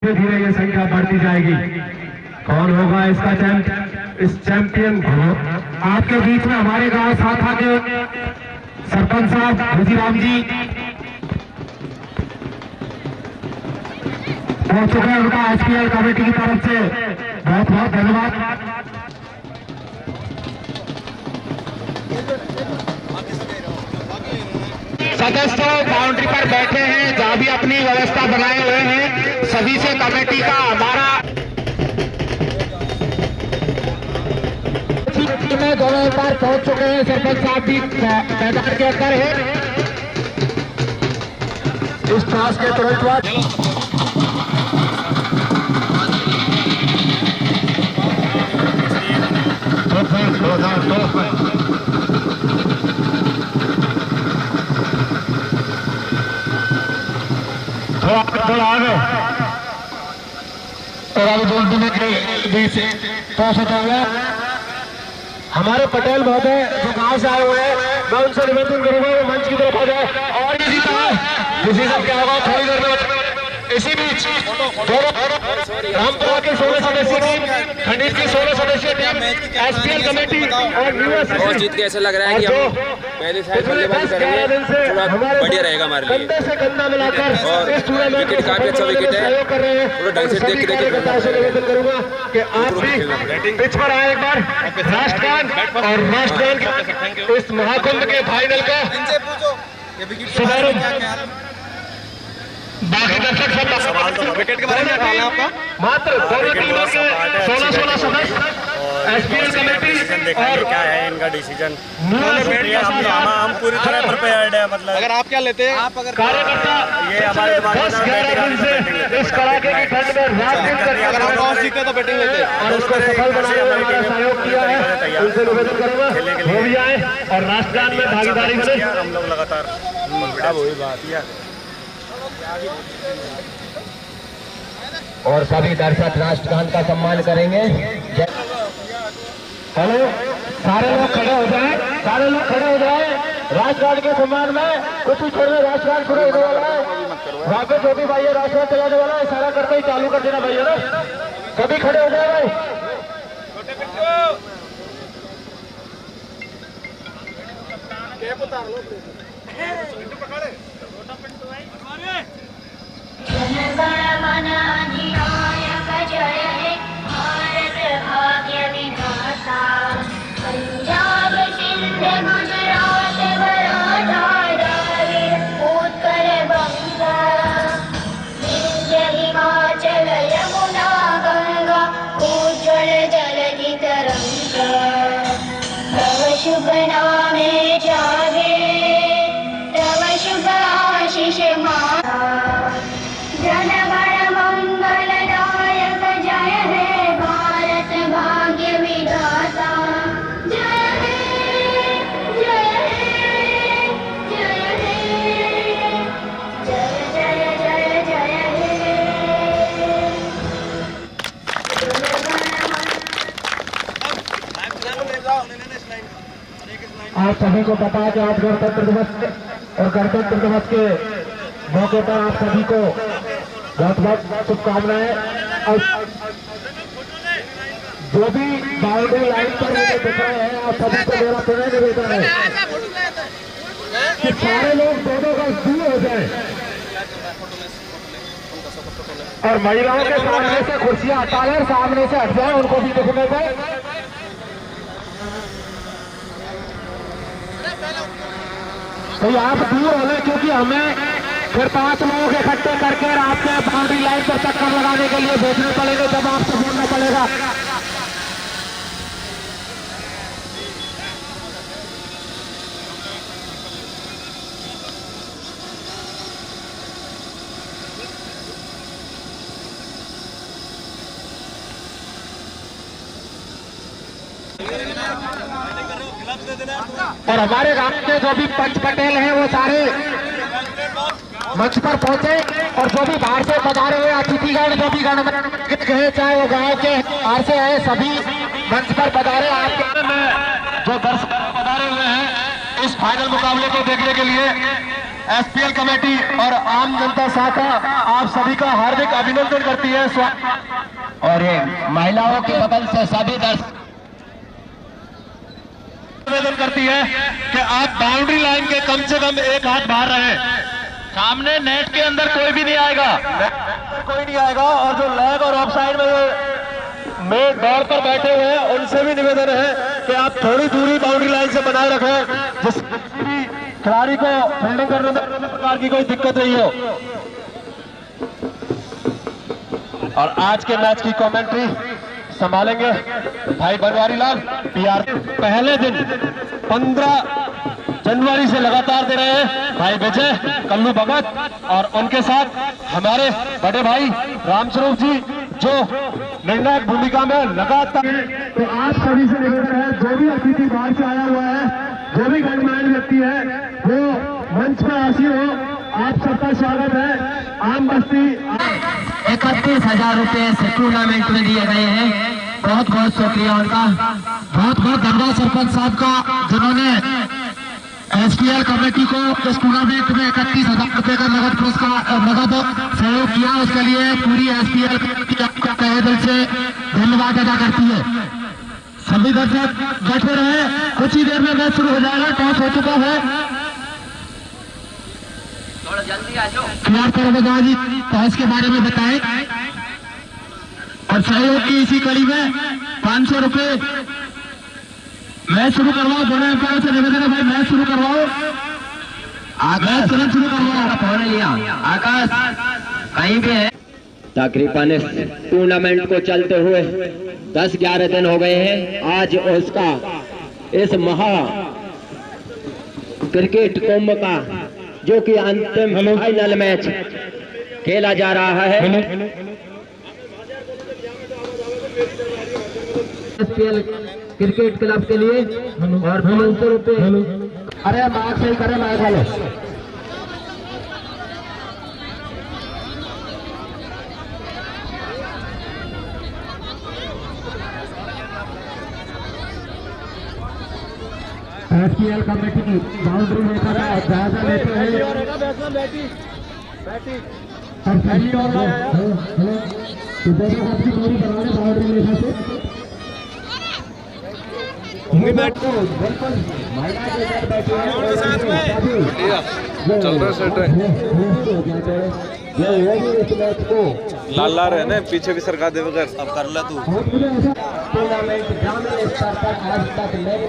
धीरे धीरे ये संख्या बढ़ती जाएगी। कौन होगा इसका चैंपियन? आपके बीच में हमारे गांव साथा के सरपंच साहब मुजीराम जी पहुंच चुके हैं। उनका एसपीएल कमेटी की तरफ से बहुत बहुत धन्यवाद। सदस्य बाउंड्री पर बैठे हैं, जहां भी अपनी व्यवस्था बनाए हुए हैं, सभी से कमेटी का हमारा में दोनों एक बार पहुंच चुके हैं। सरपंच साहब भी मैदान के अंदर है। इस टास के तुरंत बाद थोड़ा आगे और अभी बोलने के बीच टॉस होता हुआ हमारे पटेल महोदय जो गांव से आए हुए हैं, मैं उनसे निवेदन करूंगा वो मंच की तरफ आ जाए। और इसी तरह क्या होगा थोड़ी देर में इसी बीच रामपुरा के 16 सदस्यीय टीम, खंडित की 16 सदस्यीय टीम, एसपीएल कमेटी और बहुत जीत के ऐसा लग रहा है कि हम पहले साइड बल्लेबाजी करेंगे, थोड़ा बढ़िया रहेगा हमारे लिए। और विकेट काफी अच्छा विकेट है, थोड़ा ढंग से देख निवेदन करूंगा कि आप भी पिच पर आए एक बार। राष्ट्रगान और राष्ट्रगान इस महाकुंभ के फाइनल का बाकी दर्शक सब विकेट के बारे में बताना आपका मात्र दोनों टीमों के 16 सदस्य, एसपीएल कमेटी और क्या है इनका डिसीजन। हम पूरी तरह प्रिपेयर्ड है। मतलब अगर आप क्या लेते हैं, आप अगर कार्यकर्ता ये हमारे 10-11 दिन से इस कड़ाके की ठंड में रात दिन करके अगर हम टॉस जीतते तो बैटिंग लेते हैं और उसको सफल बनाने में हमारा सहयोग किया है, उनसे निवेदन करूंगा वो भी आए और राष्ट्रगान में भागीदारी बने। हम लोग लगातार वही बात और सभी दर्शक राष्ट्रगान का सम्मान करेंगे। हेलो, सारे लोग खड़े हो जाए, सारे लोग खड़े हो जाए। राष्ट्रगान के सम्मान में कुछ ही छोड़ में राष्ट्रगान शुरू होने वाला है। वहाँ पे जो भी भाई है राष्ट्रगान चलाने वाला है, इशारा करते ही चालू कर देना भाई है ना। सभी खड़े हो जाए भाई। पंजाब सिंध गुजरात मराठा द्रविड़ उत्कल बंगा विंध्य हिमाचल यमुना गंगा उज्ज्वल जलधि तरंगा तव शुभ नामे जागे तव शुभ आशीष माता जन गण मंगलदायक जय हे भारत भाग्य विधाता जय हे जय हे जय हे जय जय जय जय हे। आप सभी को पता है कि आज गणतंत्र दिवस और गणतंत्र दिवस के मौके पर आप सभी को बहुत बहुत शुभकामनाएं। और जो भी बाउंड्री लाइन पर मुझे दिख रहे हैं, आप सभी को मेरा पुनः निवेदन है कि सारे लोग दोनों का दूर हो जाए और महिलाओं के सामने से कुर्सियां हटा लें, सामने से हट जाए, उनको भी दिखने दें। तो आप दूर हो लें, क्योंकि हमें फिर 5 लोग इकट्ठे करके आपके बाउंड्री लाइन पर चक्कर लगाने के लिए भेजने पड़ेंगे, जब आपसे बोलना पड़ेगा। और हमारे गांव के जो भी पंच पटेल हैं वो सारे मंच पर पहुंचे और जो भी बाहर से पधारे हुए अतिथिगण, जो भी गण गए, चाहे वो गांव के बाहर से आए, सभी मंच पर पधारे। आपके में जो दर्शक पधारे हुए हैं इस फाइनल मुकाबले को देखने के लिए, एसपीएल कमेटी और आम जनता शाखा आप सभी का हार्दिक अभिनंदन करती है। और ये महिलाओं के बगल से सभी दर्शक निवेदन करती है कि आप बाउंड्री लाइन के कम से कम एक हाथ बाहर रहे। सामने नेट के अंदर कोई भी नहीं आएगा, कोई नहीं आएगा। और जो लेग और ऑफ साइड में दौड़ पर बैठे हुए हैं उनसे भी निवेदन है कि आप थोड़ी दूरी बाउंड्री लाइन से बनाए रखें, जिस खिलाड़ी को फील्डिंग करने में प्रकार की कोई दिक्कत नहीं हो। और आज के मैच की कमेंट्री संभालेंगे भाई बनवारी लाल पीआर। पहले दिन 15 जनवरी से लगातार दे रहे हैं भाई विजय कल्लू भगत और उनके साथ हमारे बड़े भाई रामस्वरूप जी जो निर्णायक भूमिका में लगातार। तो आप सभी से निवेदन है, जो भी अतिथि बाहर से आया हुआ है, जो भी गणमान्य व्यक्ति है वो मंच में आसीन हो, आप सबका स्वागत है। आम बस्ती 31,000 रुपए इस टूर्नामेंट में दिए गए हैं। बहुत बहुत शुक्रिया उनका। बहुत बहुत धन्यवाद सरपंच साहब का जिन्होंने एसपीएल कमेटी को इस टूर्नामेंट में 31,000 रुपए का नगद पुरस्कार नगद सहयोग किया। उसके लिए पूरी एसपीएल कमेटी आपका तहे दिल से धन्यवाद अदा करती है। सभी दर्शक बैठे रहे, कुछ ही देर में मैच शुरू हो जाएगा। टॉस हो चुका है। जी टॉस के बारे में बताएं और सहयोग की इसी कड़ी में 500 रुपए। मैच शुरू करवाओ, दोनों अंपायर से निवेदन है भाई मैच शुरू करवाओ। आकाश तुरंत शुरू करवाओ। फोन लिया आकाश कहीं भी है। तकरीबन इस टूर्नामेंट को चलते हुए 10-11 दिन हो गए हैं। आज उसका इस महा क्रिकेट कुंभ का जो कि अंतिम फाइनल मैच खेला जा रहा है। एसपीएल क्रिकेट क्लब के लिए और 500 रुपए। अरे मार्क सही करे मार्क वाले। एसपीएल कमेटी की बाउंड्री लेकर जायजा लेते हैं और पहली ओवर आपकी दूरी बनाने बाउंड्री लेकर से चल रहा सेट है। लाल लाल है ना, पीछे भी सरका दे बगैर। अब कर ला तू। टूर्नामेंट ग्रामीण स्तर पर आज तक मैंने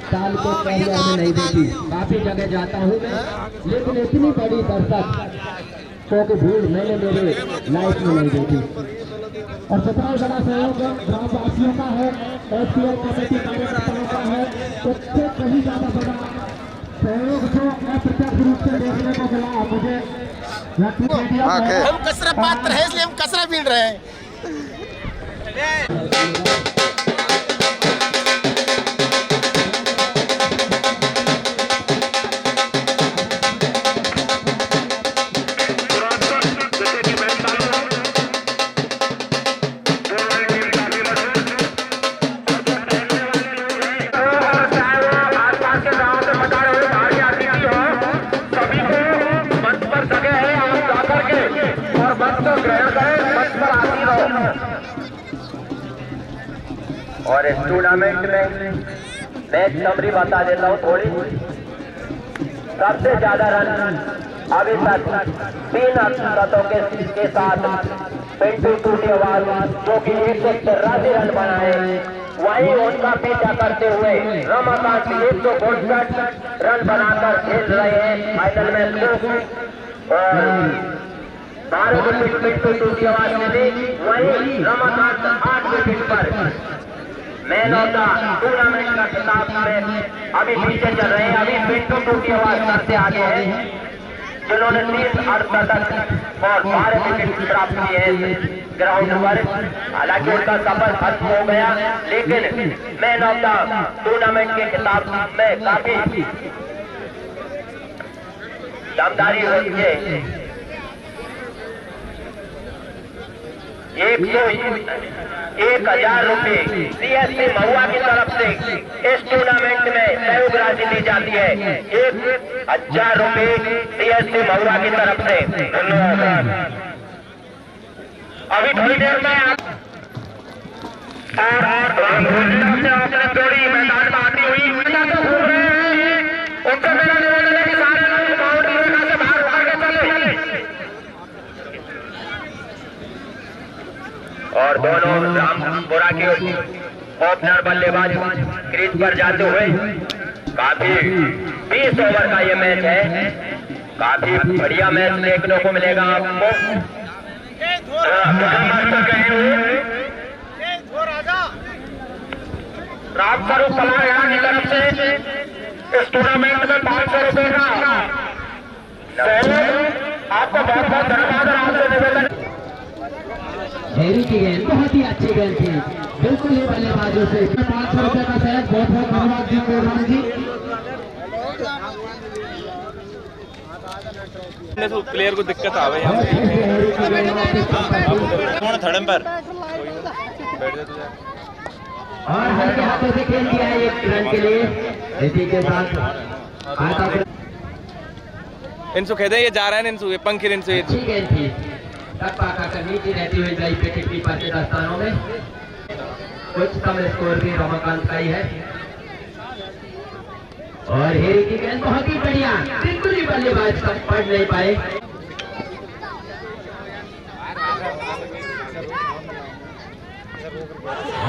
साल को पहले नहीं देखी। काफी जगह जाता हूँ मैं, लेकिन इतनी बड़ी दर्शक की भीड़ मैंने मेरे लाइफ में नहीं देखी। और कितना बड़ा सहयोग ग्रामवासियों का है, एसपीएल कमेटी कार्यकर्ताओं का है, उससे कहीं ज्यादा बड़ा सहयोग जो अप्रत्यक्ष रूप से देखने को मिला मुझे। हम कसरा पात्र है इसलिए हम कसरा बीन रहे हैं। और इस टूर्नामेंट में मैच समरी बता देता हूँ थोड़ी। सबसे ज्यादा रन अभी तक 3 शतकों के साथ पिंटू टूटियावाल जो कि 183 रन बनाए, वहीं उनका पीछा करते हुए रमाकांत 162 रन बनाकर खेल रहे हैं फाइनल मैच को। 12 विकेट पिंटू टूटियावाल ने दी, वहीं रमाकांत 8 विकेट पर मैन ऑफ द टूर्नामेंट का खिताब में अभी पीछे चल रहे हैं। अभी पिंटू टूटियावाल सबसे आगे हैं जिन्होंने 30 अर्धशतक और 12 विकेट प्राप्त किए हैं ग्राउंड पर। हालांकि उनका सफर खत्म हो गया, लेकिन मैन ऑफ द टूर्नामेंट के खिताब में काफी दमदारी हुई है। 1,000 रुपए CSC महुआ की तरफ से इस टूर्नामेंट में सहयोग राशि दी जाती है। 1,000 रुपए CSC महुआ की तरफ से। धन्यवाद। अभी थोड़ी देर में आपने जोड़ी मैदान में आती हुई उनका मेरा निवेदन है कि सारे लोग बाउंड्री रेखा से बाहर होकर के चले और दोनों रामपुरा के ओपनर बल्लेबाज क्रीज पर जाते हुए काफी 20 ओवर का ये मैच है। काफी बढ़िया मैच देखने को मिलेगा आपको। रामस्वरूप सलाह की तरफ से इस टूर्नामेंट में 500 रुपए का आपको बहुत बहुत धन्यवाद। आपसे निवेदन हेरी की गेंद बहुत ही अच्छी गेंद थी, बिल्कुल ही बल्लेबाजों से 500 रुपए का सहयोग। बहुत बहुत धन्यवाद जी कोरमान जी। तो प्लेयर को दिक्कत आ गई कौन थड़म पर बैठ जा तुझे और हल्के हाथों से खेल दिया है एक रन के लिए। इसी के साथ इनसु खेदे ये जा रहा है इनसु ये पंखी इनसु ये अच्छी गेंद थी, टप्पा खाकर नीचे रहती हुई ड्राइव पे टिप्पी पर के स्थानों में। उच्चतम स्कोर भी रमाकांत का ही है। और हेरी की गेंद बहुत ही बढ़िया, बिल्कुल ही बल्लेबाज तक पढ़ नहीं पाए।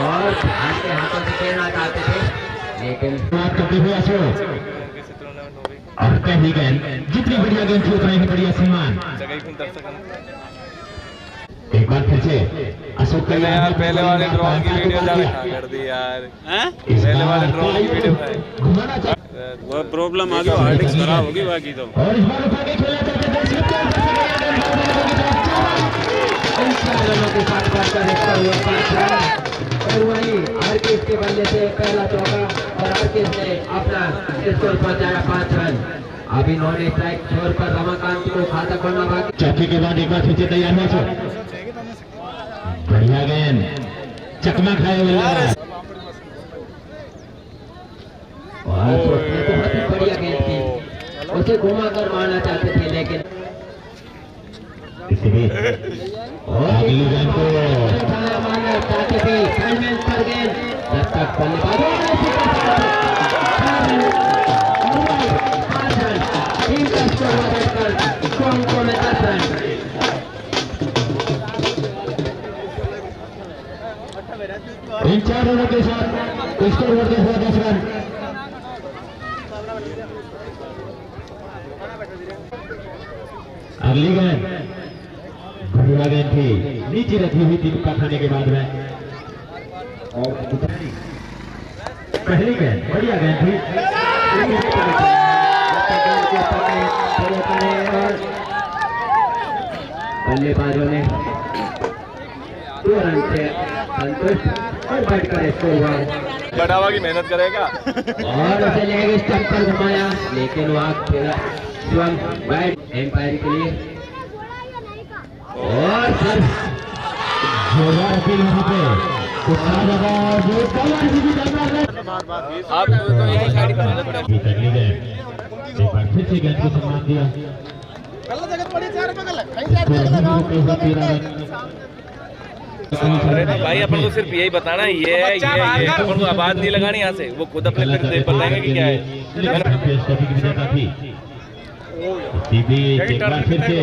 और हाथ हाथों से खेलना चाहते थे लेकिन और पहली गेंद जितनी बढ़िया गेंद थी उतना ही बढ़िया सम्मान। एक बार फिर से अशोक का यार पहले वाले ड्रोन की वीडियो ज्यादा कर दी यार। पहले वाले ड्रोन की वीडियो वो प्रॉब्लम आ गई, हार्ड डिस्क खराब होगी बाकी तो। और इस बार उठा के खेला करते थे के साथ और वही हरकिस के बल्ले से पहला चौका और हरकिस ने अपना स्कोर पहुंचाया 5 रन। अभी नॉन स्ट्राइक छोड़कर रमाकांत को खाता खोलना बाकी। चौके के बाद एक बार फिर से तैयार हो सो बढ़िया गेंद चकमा खाए बहुत ही बढ़िया गेंद थी, उसे घुमा कर मारना चाहते थे लेकिन अगली गेंद को मारना चाहते थे पर गेंद जब तक इन 4 रनों के साथ स्कोर बढ़ते हुए 10 रन। अगली गेंद बढ़िया गेंद थी, नीचे रखी हुई थी का खाने के बाद में। और पहली गेंद बढ़िया गेंद थी, बल्लेबाजों ने 2 रन से संतुष्ट और बैठकर स्कोर हुआ। बढ़ावा की मेहनत करेगा और उसे लेग स्टंप पर घुमाया लेकिन वहां स्वयं बैट एम्पायर के लिए और फिर जोरदार अपील वहां पे आप तो एक ही साइड का मेहनत करेंगे। फिर से गेंद को सम्मान दिया। अरे भाई अपन को सिर्फ यही बताना है, ये अपन को आवाज नहीं लगानी यहाँ से, वो खुद अपने बताएंगे कि क्या है। फिर से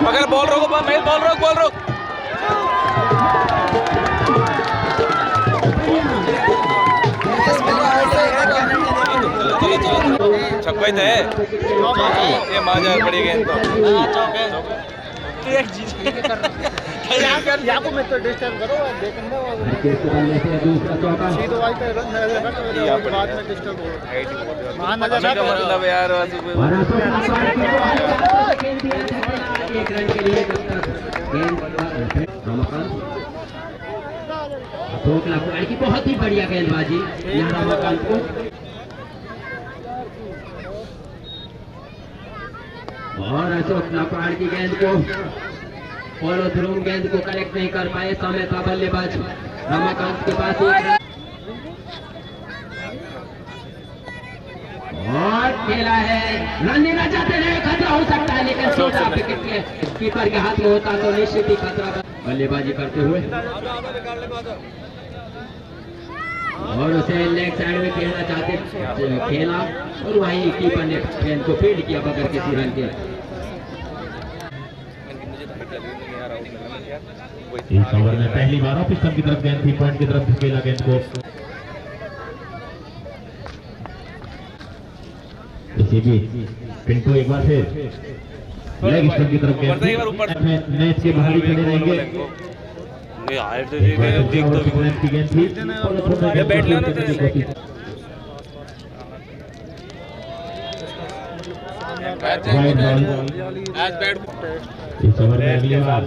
अगर बॉल रोको मैं बॉल रोक छक्का ही तो है ये माजा बड़ी गेंद तो यहाँ को मैं तो डिस्टर्ब करो देखना बाद में डिस्टर्ब हो मतलब यार एक रन के लिए की बहुत ही बढ़िया गेंदबाजी यहाँ रमाकांत को। और अशोक नापाड़ की गेंद को फॉलो थ्रू गेंद को कलेक्ट नहीं कर पाए। समय का बल्लेबाज रमाकांत के पास और खेला है, रन लेना चाहते हैं, खतरा हो सकता है, लेकिन सीधा विकेट के कीपर के हाथ में होता तो निश्चित ही खतरा। बल्लेबाजी करते हुए और उसे लेग साइड में खेलना चाहते खेला और वहीं कीपर ने गेंद को फील्ड किया बगैर किसी रन के। इस ओवर में पहली बार ऑफ स्टंप की तरफ गेंद थी, पॉइंट की तरफ धकेला गेंद को। इसी बीच पिंटू एक बार फिर लेग स्टंप की तरफ गेंद नेट के बाहर ही खड़े रहेंगे। इस ओवर में अगली बार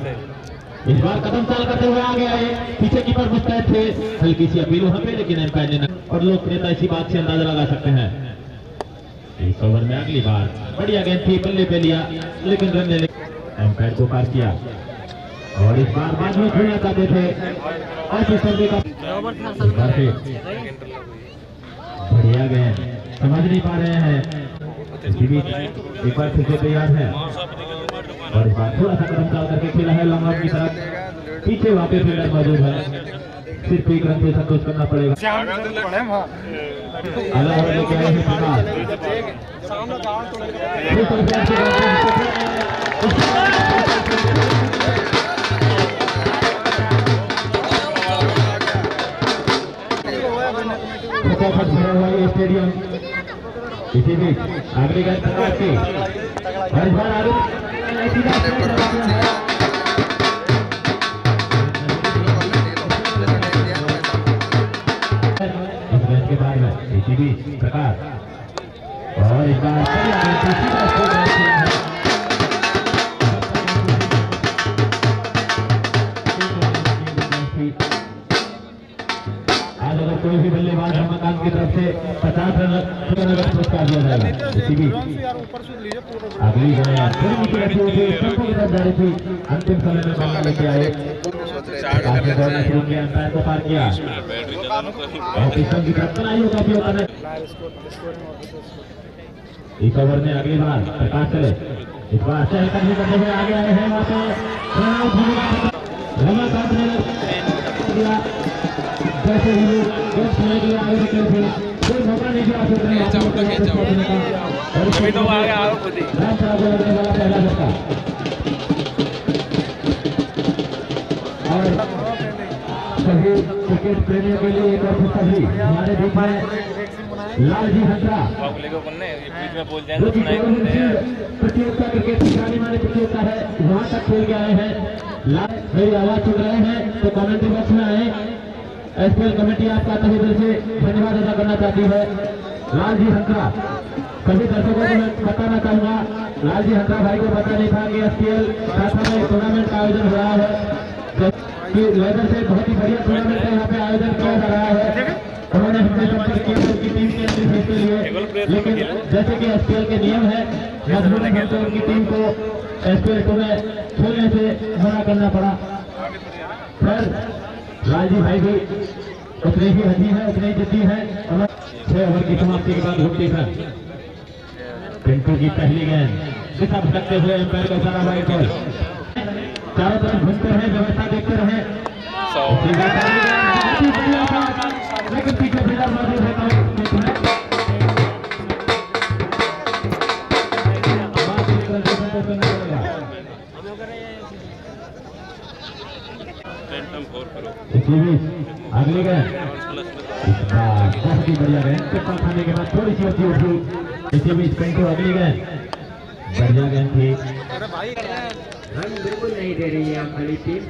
इस बार कदम चाल करते हुए आ गया है, पीछे कीपर मुस्तैद थे, हल्की सी अपील वहां पे, लेकिन एम्पायर ने और लोग क्रेता इसी बात से अंदाजा लगा सकते हैं। इस ओवर में अगली बार बढ़िया गेंद थी, बल्ले पे लिया, लेकिन रन लेने एम्पायर को पार किया और इस बार बाद में खेलना चाहते थे और बढ़िया गेंद समझ नहीं पा रहे हैं। एक बार फिर से तैयार है और इस बार थोड़ा सा कदम चाल करके खेला है लॉन्ग ऑफ की तरफ, पीछे वापस फील्डर मौजूद है, सिर्फ एक रन से संतोष करना पड़ेगा। अलग लेके आए हैं स्टेडियम। इसी बीच आगे गेंद के बाद में इसी बीच प्रकाश और इस बार आज अगर कोई भी बल्लेबाज रमाकांत की तरफ से 50 रन पुरस्कार दिया जाएगा। इसी बीच अगली अंतिम समय में बल्ला लेके आए, एम्पायर को पार किया की तरफ का उपयोग करें। इस ओवर में अगली बार प्रकाश चले, इस बार अच्छा करने करते हुए आगे आए हैं वहां पे रमाकांत ने दिया, जैसे ही आगे थे कोई मौका नहीं दिया पहला धक्का। और सभी क्रिकेट प्रेमियों के लिए एक और सभी हमारे बीच में लालजी हंसरा प्रतियोगिता क्रिकेट की जानी मानी प्रतियोगिता है, वहां तक खेल के आए हैं। मेरी आवाज सुन रहे हैं तो कमेंट्री बॉक्स में आए। एसपीएल कमेटी आपका तहे दिल से धन्यवाद अदा करना चाहती है। लालजी हंसरा, सभी दर्शकों को मैं बताना चाहूंगा, लालजी हंसरा भाई को पता नहीं था कि एसपीएल में टूर्नामेंट का आयोजन हो रहा है, कि लेदर से बहुत ही बढ़िया टूर्नामेंट का यहाँ पे आयोजन किया जा रहा है। उन्होंने हमसे संपर्क किया उनकी टीम के एंट्री के लिए, लेकिन जैसे कि एसपीएल के नियम है मजबूरन हमसे उनकी टीम को एसपीएल में खेलने से मना करना पड़ा। फिर लालजी भाई भी उतने ही हजी है, उतने ही जिद्दी है। 6 ओवर की समाप्ति के बाद घूमती है पिंटू की पहली गेंद दिशा भटकते हुए एम्पायर का सारा वाइड बॉल, चारों तरफ घूमते रहे, व्यवस्था देखते रहे, लेकिन पीछे फील्डर मौजूद है। अगली गेंद बहुत ही बढ़िया गेंद, चप्पल खाने के बाद थोड़ी सी अच्छी उठी। इसी बीच पिंटू अगली गेंद बढ़िया गेंद थी, रन बिल्कुल नहीं दे रही है अली टीम।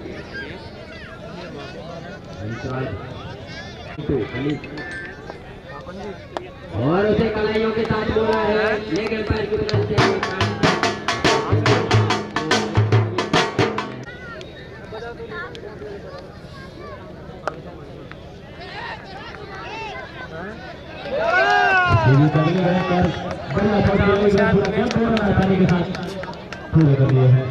और उसे कलाइयों के साथ बोला है, लेकिन पैर की तरफ से बढ़िया आसानी के साथ पूरे कर लिए हैं।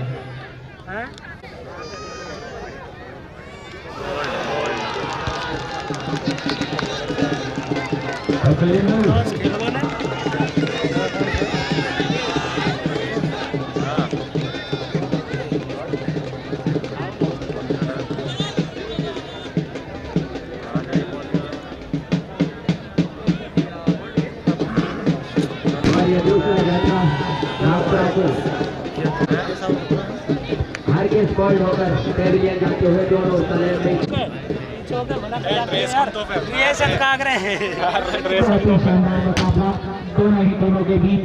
हर के स्पॉट होकर पेविलियन जाते हुए दोनों तले में दोनों ही टीमों के बीच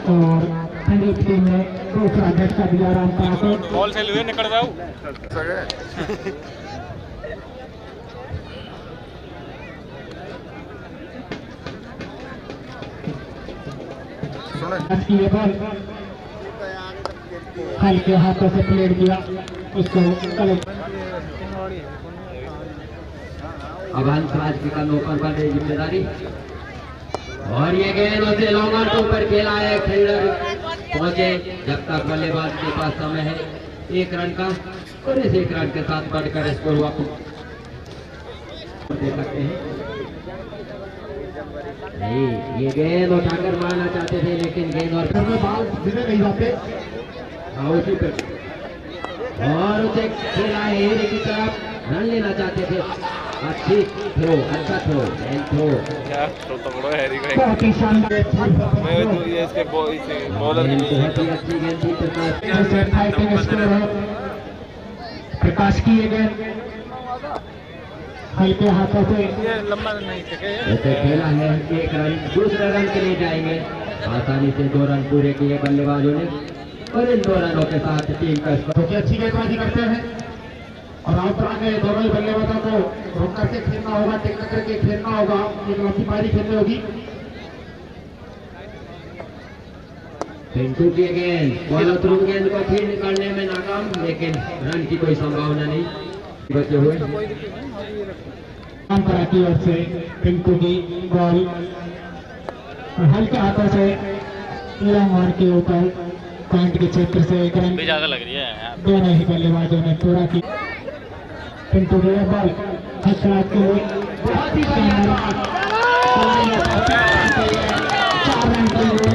और संदीप टीम ने दूसरा झटका दिया रामपाल को। बॉल से लिए निकल जाओ हल्के हाथों से प्लेट किया उसको कलेक्ट। अब हंसराज की कल ऊपर पर जिम्मेदारी और ये गेंद उसे लॉन्गर के ऊपर खेला है। फील्डर पहुंचे जब तक बल्लेबाज के पास समय है 1 रन का और इस 1 रन के साथ बढ़कर स्कोर वापस दे सकते हैं। नहीं ये गेंद उठाकर मारना चाहते थे लेकिन गेंद और बाल सीधे नहीं जाते उसी पे और उसे खेला है एरिया की तरफ रन लेना चाहते थे। अच्छी थ्रो अच्छा थ्रो यार थ्रो तो बड़ा हैरी का बहुत ही शानदार मैं तो ये इसके बॉलर की बहुत ही अच्छी गेंद थी। फाइटिंग स्कोर है प्रकाश की ये गेंद हल्के हाथों से लंबा नहीं ऐसे खेला है 1 रन दूसरे रन के लिए जाएंगे। आसानी से 2 रन पूरे किए बल्लेबाजों ने और इन 2 रनों के साथ टीम का स्कोर अच्छी गेंदबाजी करते हैं और आउट आगे दोनों ही बल्लेबाजों को रोक करके खेलना होगा टेक करके खेलना होगा। एक लंबी पारी खेलनी होगी। पिंटू की गेंद बॉल थ्रू गेंद को फिर निकालने में नाकाम लेकिन रन की कोई संभावना नहीं बचे हुए। की ओर से पिंटू की बॉल हल्के हाथों से मार के ऊपर पॉइंट के क्षेत्र से 1 रन ज्यादा लग रही है। दोनों ही बल्लेबाजों ने पूरा की। पिंटू की बॉल हंसराज के लिए बहुत ही शानदार 4 रन के लिए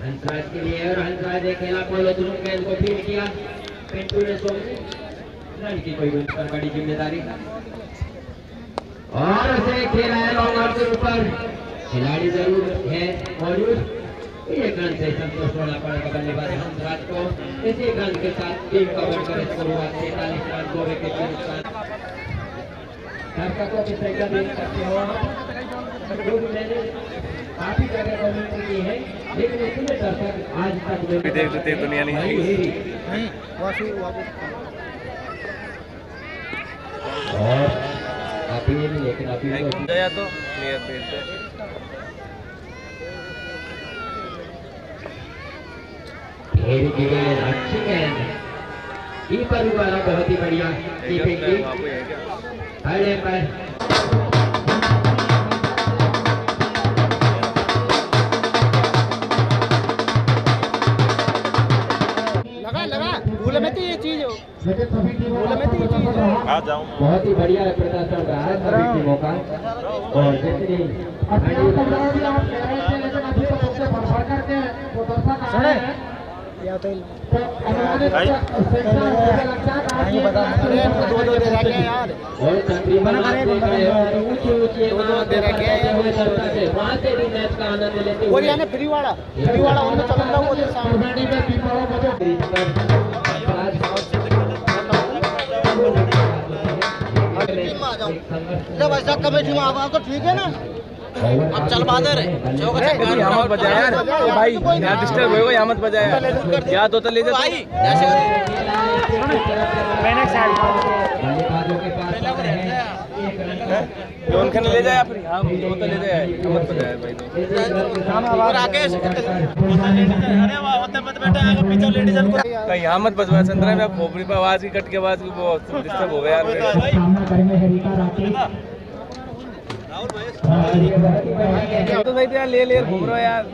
हंसराज के लिए और हंसराज ने खेला पहले दोनों गेंद को फीड किया। पिंटू ने रन की कोई बड़ी जिम्मेदारी और उसे खेला है लॉन्ग आउट के ऊपर। खिलाड़ी जरूर है मौजूद। 1 रन से संतोष होना पड़ेगा बल्लेबाज हंसराज को। इस 1 रन के साथ टीम का बढ़कर स्कोर हुआ 43 रन 2 विकेट के नुकसान। दर्शकों की संख्या देख सकते हो मैंने काफी जगह कमेंट्री की है लेकिन इतने दर्शक आज तक देख लेते दुनिया नहीं और अपील लेकिन अपील गया तो क्लियर बेस है। खेल की गेंद अच्छी गेंद कीपर वाला बहुत ही बढ़िया कीपिंग की अरे पर बहुत ही बढ़िया प्रदर्शन रहा है सभी टीमों का और जितनी और तकरीबन ऊंचे ऊंचे वहाँ से भी मैच का आनंद लेते हुए फ्री वाला उनमें चल रहा वो जब ऐसा कमेटी में आवा तो ठीक है ना। अब चल बादर जो का चक्कर यहाँ मत बजा यार भाई, यहाँ डिस्टर्ब होगा, यहाँ मत बजा यार, यहाँ तो ले जा भाई ऐसे मैंने जोन खाने ले जाए, फिर यहाँ तो ले जाए, मत बजा यार भाई। और राकेश अरे वाह होते मत बेटा आगे पीछे लेडीज को कहीं यहाँ मत बजवा संतरा में, खोपड़ी पर आवाज की कट के आवाज की बहुत डिस्टर्ब हो गया यार। तो भाई यार ले घूम रहा यार,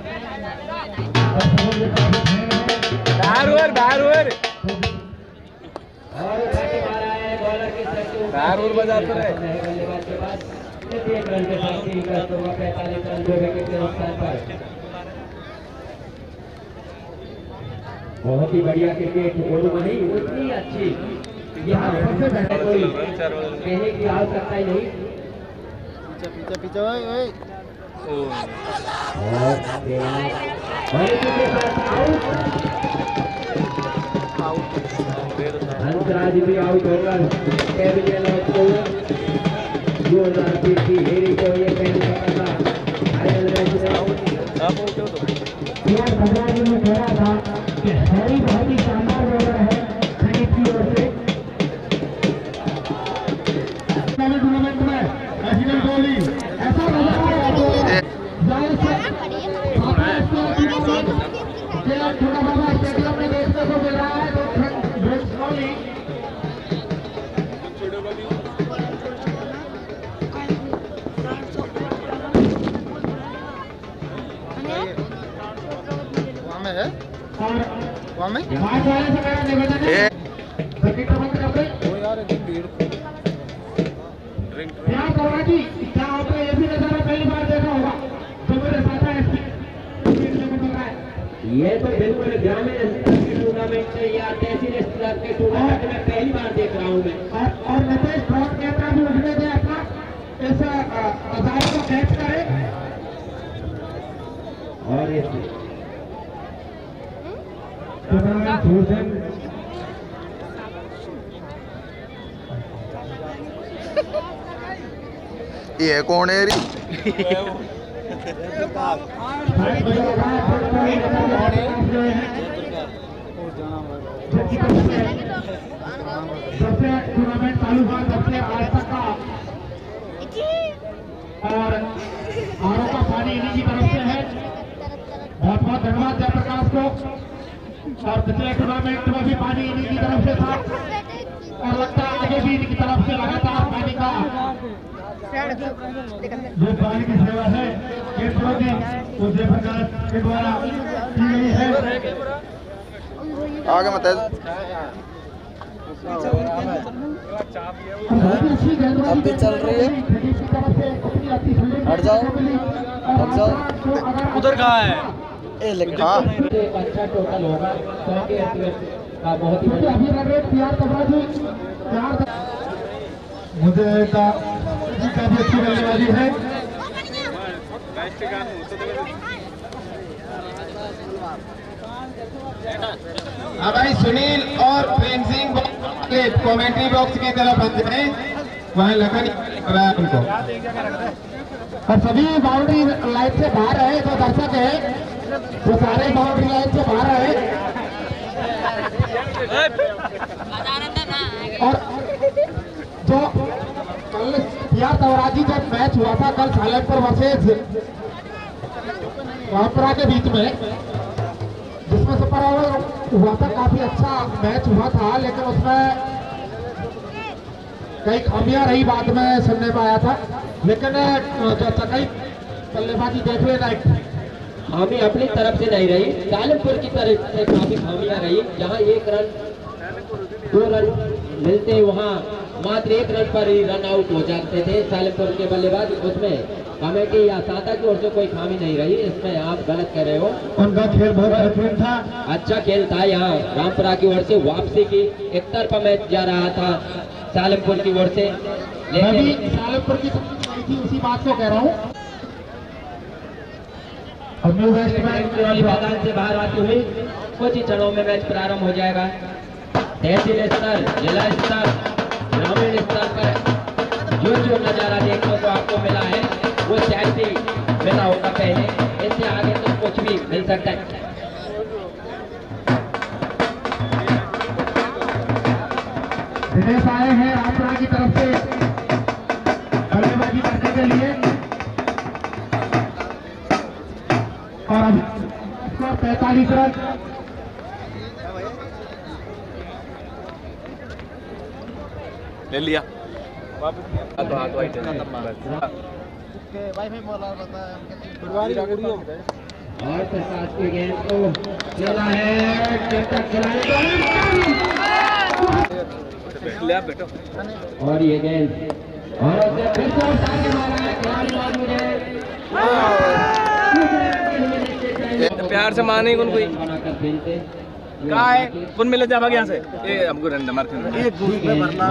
बाहर बजाते रहे। बहुत ही बढ़िया क्रिकेट नहीं उतनी अच्छी, यहाँ सबसे बेहतर कोई कहने की आवश्यकता ही नहीं। पीछे पीछे ओए हंसराज भी आउट होगा, कैबिन को 2020 की हेरी को ये पहन करना फाइनल मैच में कह रहा था कि हैरी बहुत ही शानदार बॉलर है खरीद की ओर से। टूर्नामेंट में एशियन कोहली ऐसा थोड़ा बाबा स्टेडियम में देखने को मिल रहा है। वहाँ में निवेदन है क्या होता है ये भी नजारा पहली बार देखा होगा तो मेरे साथ ये तो बिल्कुल ग्रामीण स्तर के टूर्नामेंट से या तहसील स्तर के टूर्नामेंट में पहली बार देख रहा हूँ मैं। और नितेश ब्रॉड कैमरा भी उठने दे अपना ऐसा अदालत को कैच करे और ये कौन है री? सबसे टूर्नामेंट चालू हुआ सबसे आज तक का और आरों का पानी इन्हीं की तरफ से है। बहुत बहुत धन्यवाद जयप्रकाश को। और पिछले टूर्नामेंट में भी पानी इन्हीं की तरफ से था और लगता है आगे भी इनकी तरफ से लगातार पानी का जो पानी की सेवा है केंद्रों की वो जयप्रकाश के द्वारा की गई है। आगे मत अब भी चल रही है, हट जाओ उधर कहाँ है? ए लिखा अच्छा टोटल होगा 100 के का बहुत ही बढ़िया। अभी लगे तैयार कबराजी मुझे काफी अच्छी बल्लेबाजी है। हाँ भाई सुनील और प्रेम सिंह कमेंट्री बॉक्स की तरफ बंद है, वहाँ लगन रहा है उनको। और सभी बाउंड्री लाइन से बाहर है, जो दर्शक है वो सारे बाउंड्री लाइन से बाहर है। और जो कल यार तवराजी जब मैच हुआ था कल सालेमपुर वर्सेज रामपुरा के बीच में, जिसमें सुपर ओवर हुआ था, काफी अच्छा मैच हुआ था, लेकिन उसमें कई खामियां रही बाद में सुनने में आया था। लेकिन जो कई बल्लेबाजी देख लेना, खामी अपनी तरफ से नहीं रही, सालेमपुर की तरफ से काफी खामियां रही। जहां 1 रन 2 रन मिलते वहां मात्र 1 रन पर ही रन आउट हो जाते थे सालेमपुर के बल्लेबाज। उसमें कमेटी या सादा की ओर से कोई खामी नहीं रही, इसमें आप गलत कर रहे हो। उनका खेल बहुत बेहतरीन था, अच्छा खेल था। यहाँ रामपुरा की ओर से वापसी की एक तरफा मैच जा रहा था सालेमपुर की ओर से, लेकिन सालेमपुर की उसी बात को कह रहा हूँ। मैदान से बाहर आती हुई कुछ ही क्षणों में मैच प्रारंभ हो जाएगा। तहसील स्तर, जिला स्तर, ग्रामीण स्तर पर जो नजारा देखने को आपको मिला है वो शायद ही मिला होगा पहले, इससे आगे तो कुछ भी मिल सकता है। दिनेश आए हैं रामपुरा की तरफ से बल्लेबाजी करने के लिए और अभी 45 रन। ले लिया और प्रसाद के गेंद को खेला है और ये गेंद और फिर से उठाके मारा है खिलाड़ी मौजूद है। प्यार से माने कौन कोई कहाँ है कौन मिले जाएगा यहाँ से ये हमको रन मार एक ग्रुप में भरना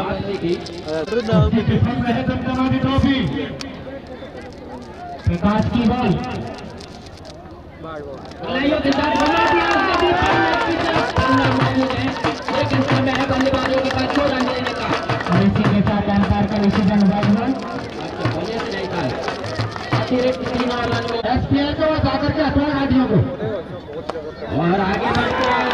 विकास की बॉल लेकिन समय है बल्लेबाजों के पास 2 रन लेने का और इसी के साथ अंपायर का डिसीजन अतिरिक्त 3 और रन में एसपीएल को जाकर के हटवा गाड़ियों को और आगे बढ़ते हैं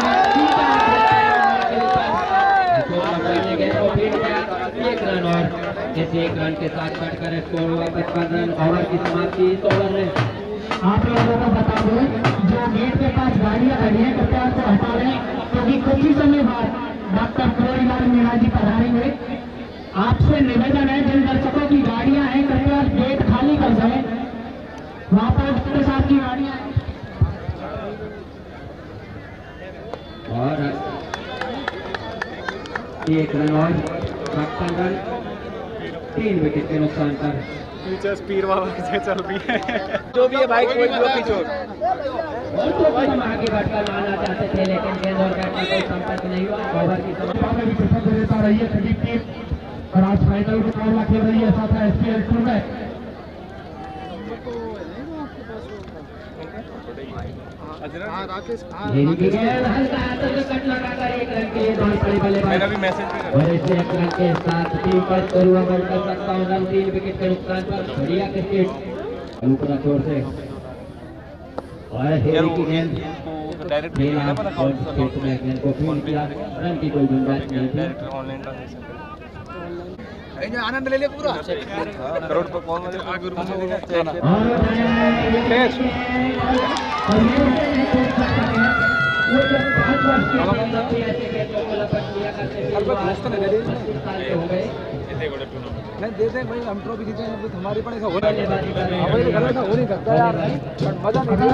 1 रन और इस 1 रन के साथ कटकर स्कोर हुआ 55 रन। ओवर की समाप्ति इस ओवर में। आप लोगों को बता दूं जो गेट के पास गाड़ियां खड़ी हैं कृपया उसको हटा लें, क्योंकि कुछ ही समय बाद डॉक्टर करोड़ीलाल मीणा जी पधारेंगे। आपसे निवेदन है जिन दर्शकों की गाड़ियां हैं कृपया गेट खाली कर दें, वहां पर उसके साथ की गाड़ियां हैं। और 1 रन और 55 रन 3 विकेट के नुकसान पर। पीछे स्पीड बाबा से चल रही है जो भी है भाई कोई भी पीछे और तो हम आगे बढ़कर मारना चाहते थे लेकिन गेंद और बैट में कोई संपर्क नहीं हुआ। ओवर की समाप्ति देता रही है सभी टीम और आज फाइनल मुकाबला खेल रही है साथ एसपीएल 2 में। हल्का हाथों से कट लगाकर 1 रन के लिए दौड़ पड़े बल्लेबाज और इसे 1 रन के साथ टीम पर करुआ बढ़कर 57 रन 3 विकेट के नुकसान पर। बढ़िया क्रिकेट ऊपर छोर से और हेरी की गेंद खेला और खेत में गेंद को फील्ड किया। रन की कोई गुंजाइश नहीं थी। आनंद ले लिया पूरा करोड़ पर कौन नहीं देते भाई हम ट्रॉफी जीते हमारी पड़े हो नहीं सकता यार मजा नहीं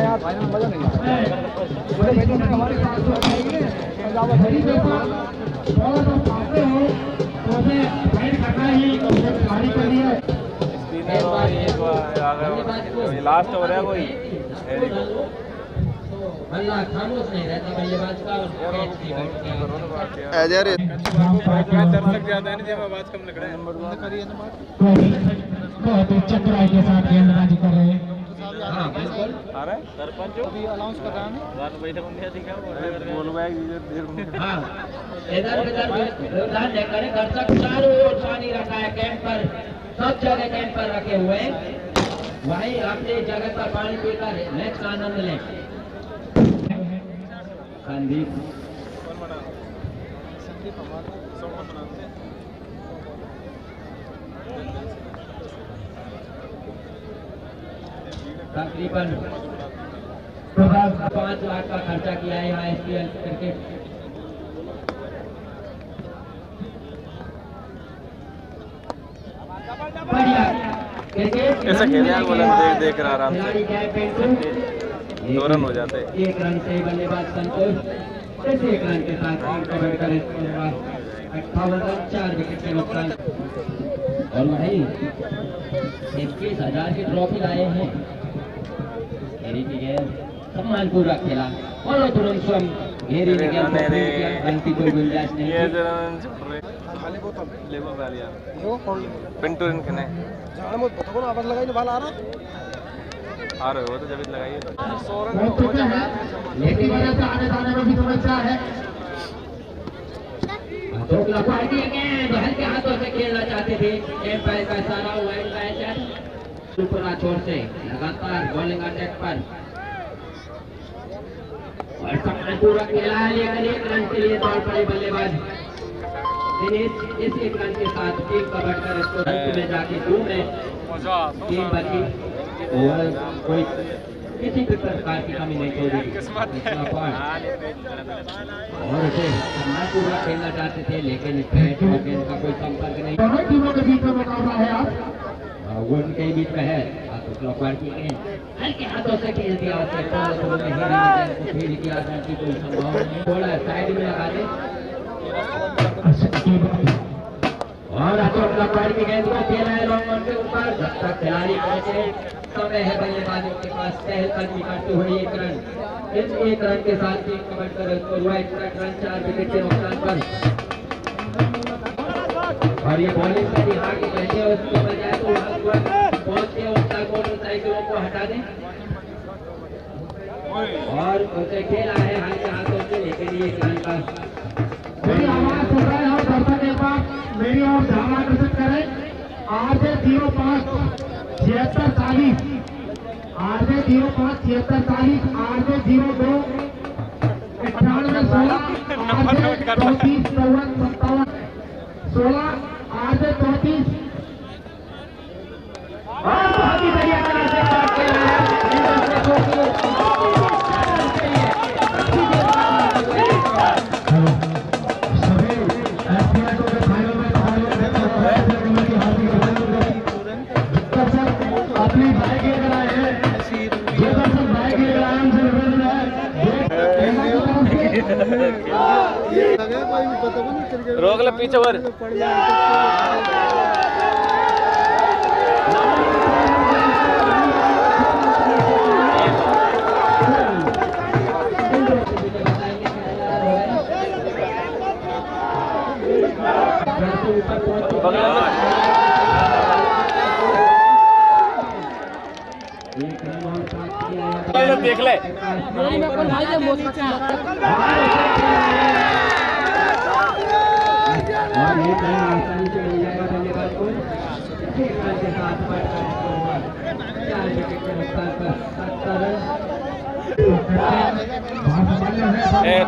यार फाइनल मजा नहीं हमारी लास्ट हो रहा है कोई खामोश नहीं रहता बल्लेबाज का। दर्शक ज्यादा है ना आवाज कम लग रहा है। बहुत उच्च राय के साथ गेंदबाजी कर रहे हैं। हाँ बिल्कुल सरपंच अभी अनाउंस कर रहा है हाँ इधर ध्यान देकर दर्शक चारों ओर पानी रखा है कैंप पर, सब जगह कैंप पर रखे हुए हैं। भाई अपने जगह पर पानी पीकर मैच का आनंद लें। संदीप तकरीबन 5 लाख का खर्चा किया है यहाँ एसपीएल क्रिकेट। बढ़िया क्रिकेट ऐसा खेल यार बोला देख रहा आराम से 2 रन हो जाते। 1 रन से बल्लेबाज संतोष इस 1 रन के साथ टीम को बढ़कर 58 रन 4 विकेट के नुकसान। और भाई 21,000 की ट्रॉफी लाए हैं। सम्मान पूर्वक खेला और तुरंत स्वयं घेरी ने गेंद को फील्ड किया। रन की कोई गुंजाइश नहीं थी। पिंटू इनके ने आवाज लगाई बाल आ रहा आ रहे हो तो जब लगाइए लेकिन वजह से आने जाने में भी समस्या है। छोर से लगातार बॉलिंग अटैक पर और समय पूरा खेला है, लेकिन 1 रन के लिए दौड़ पड़े बल्लेबाज दिनेश। इस 1 रन के साथ टीम का बढ़कर इसको अंत में जाके 2 में टीम बची और कोई किसी भी प्रकार की कमी नहीं छोड़ी। और उसे समय पूरा खेलना चाहते थे, लेकिन बैट और गेंद का कोई संपर्क नहीं। दोनों टीमों के बीच में मुकाबला है आज, वो उनके बीच में है। हल्के हाथों से खेल दिया उसे, फील किया जाने की कोई संभावना नहीं। थोड़ा साइड में लगा दे और अशोक लकवाड़ की गेंद को खेला है लॉन्ग ऑन के ऊपर। जब तक खिलाड़ी पहुंचे समय है बल्लेबाजों के पास चहलकदमी करते हुए 1 रन। इस 1 रन के साथ टीम का बढ़कर स्कोर हुआ 61 रन 4 विकेट के नुकसान पर। और ये बॉलिंग का दिहाड़ के कहते हैं उसके बजाय तो पहुंच के उनका मोटरसाइकिलों को हटा दें और उसे खेला है हल्के हाथों से, लेकिन ये 1 रन का मेरी आवाज सुन रहे हैं और दर्शक एक बार मेरी ओर ध्यान आकर्षित करें। RJ 05 76 40, RJ 05 76 40, RJ 02 98 16, RJ 34 54 57 16, RJ 34 और बहुत ही बढ़िया तरह से अपनी बाइक लेकर आए हैं, जो दर्शक बाइक लेकर आए हमसे निवेदन है रोक ले पीछे वर। देख ले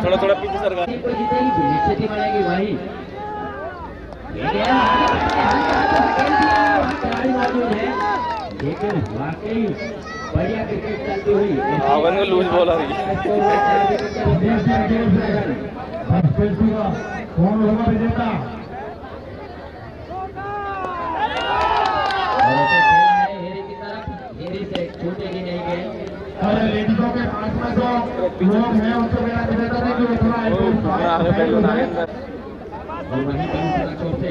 थोड़ा थोड़ा पीछे सरकार बनेगी वही लेकिन वाकई बढ़िया क्रिकेट चलती हुई लूज बॉल आ रही कौन होगा विजेता? छूटेगी नहीं गए और लेडीजों के पास में जो लोग हैं उनको मेरा विजेता नहीं कि वो थोड़ा और वहीं पर छोर से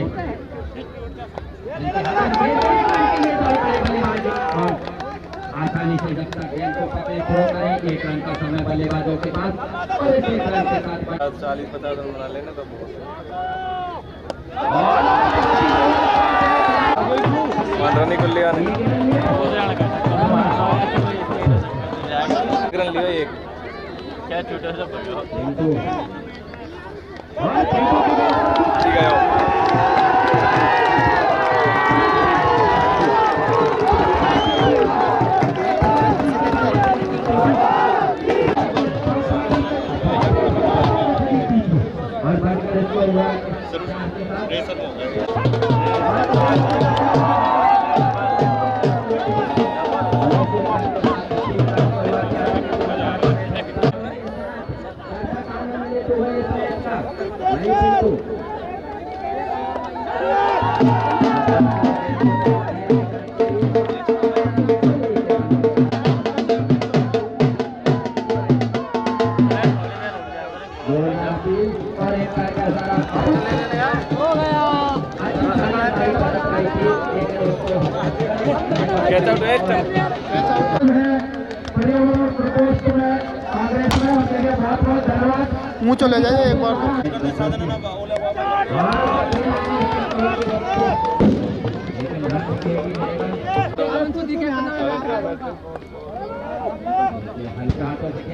आसानी से जब तक गेंद को पकड़े थ्रो करें 1 रन का समय बल्लेबाजों के पास और इस 1 रन के साथ 40-50 रन बना लेना तो रन को लिया रन लिया एक क्या छोटा सा ठीक है ऊंचो ले जाइए एक बार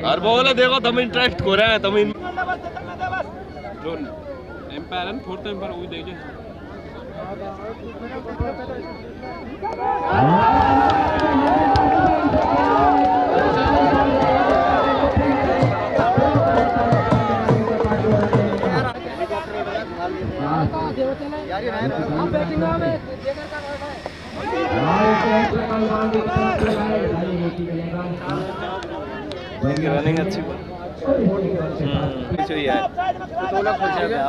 और बोले देखो तुम इंटरेस्ट को रहे हैं तुम एम्पायर फोर्थ एम्पायर वो देखिए रनिंग अच्छी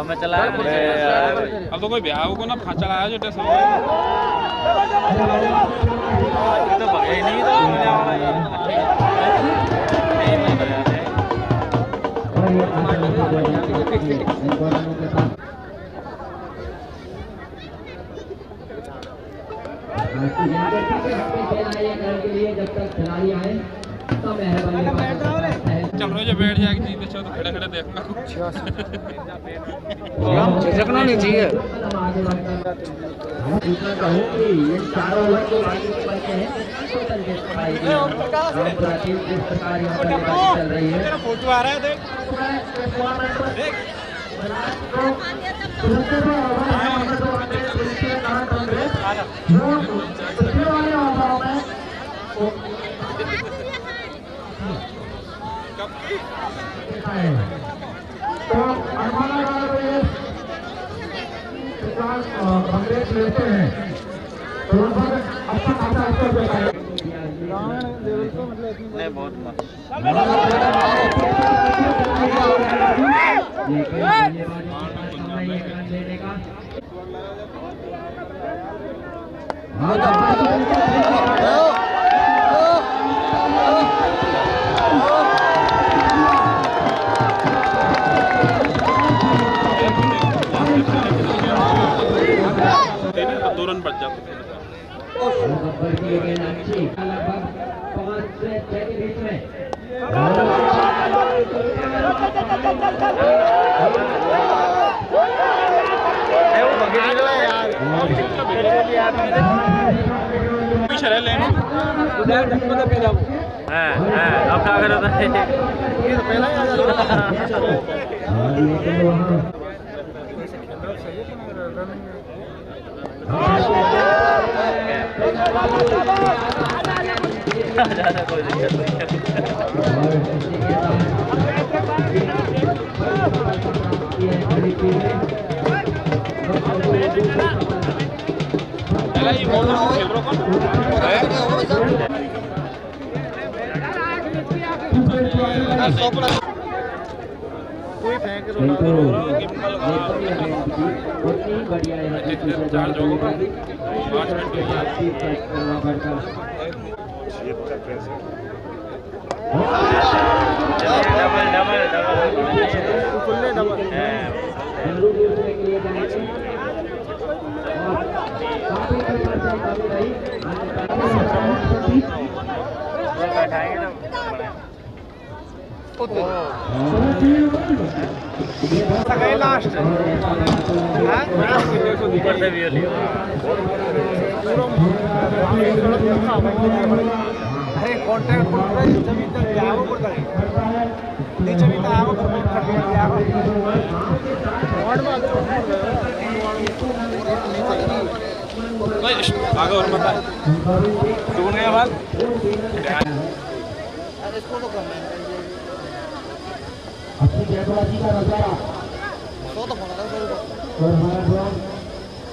मैं चला अब तो कोई ब्याह को ना चलाया जो टेस्ट तो भगे नहीं तो जब तक खिलाड़ी आए तो चल रहे जो बैठ जाएगी जी तो खड़े खड़े देखना झिझकना नहीं चाहिए। चल रही है फोटो आ रहा है देख तो कांग्रेस लेते हैं तो लगभग अच्छा खासा स्तर पे नहीं बहुत मत दो रन बच जाते थे अपना घर होता है ये तो पहला ही आ जाता कोई दिक्कत कोई फेंक बढ़िया लास्ट ऊपर से भी अरे कॉन्ट्रैक्ट जमीन तक जाओ पड़ता है नीचे भी आओ कर आगे और बता सुन गया बात अपनी जयपुराजी का नजारा और हमारा ड्रोन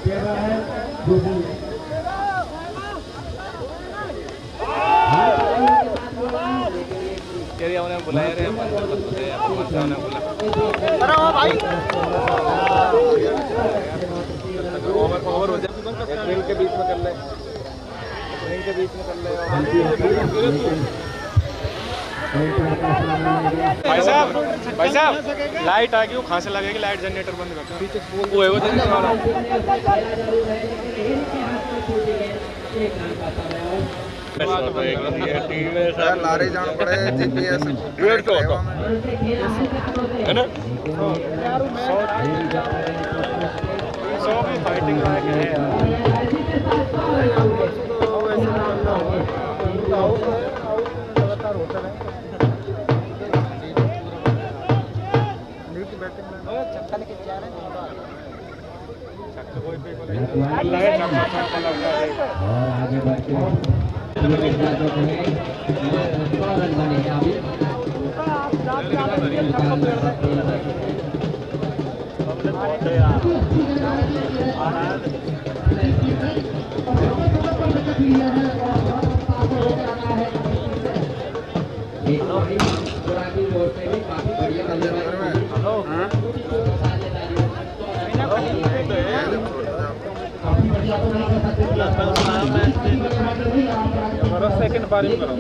कह रहा है दूसरी उन्हें बुलाया रे उन्हें बुला भाई ओवर हो जाए रिंग के बीच में कर ले रिंग के बीच में कर ले भाई साहब लाइट आ गई वो कहाँ से लगेगी लाइट जनरेटर बंद कर वो है वो लारे जाना पड़े जीपीएस डेढ़ सौ होता है ना 100 भी फाइटिंग लायक है लगातार होता है चक्का लेके जा रहे हैं और आगे बढ़ के रन बने अभी रोड पे भी काफी बढ़िया सेकंड पारी करो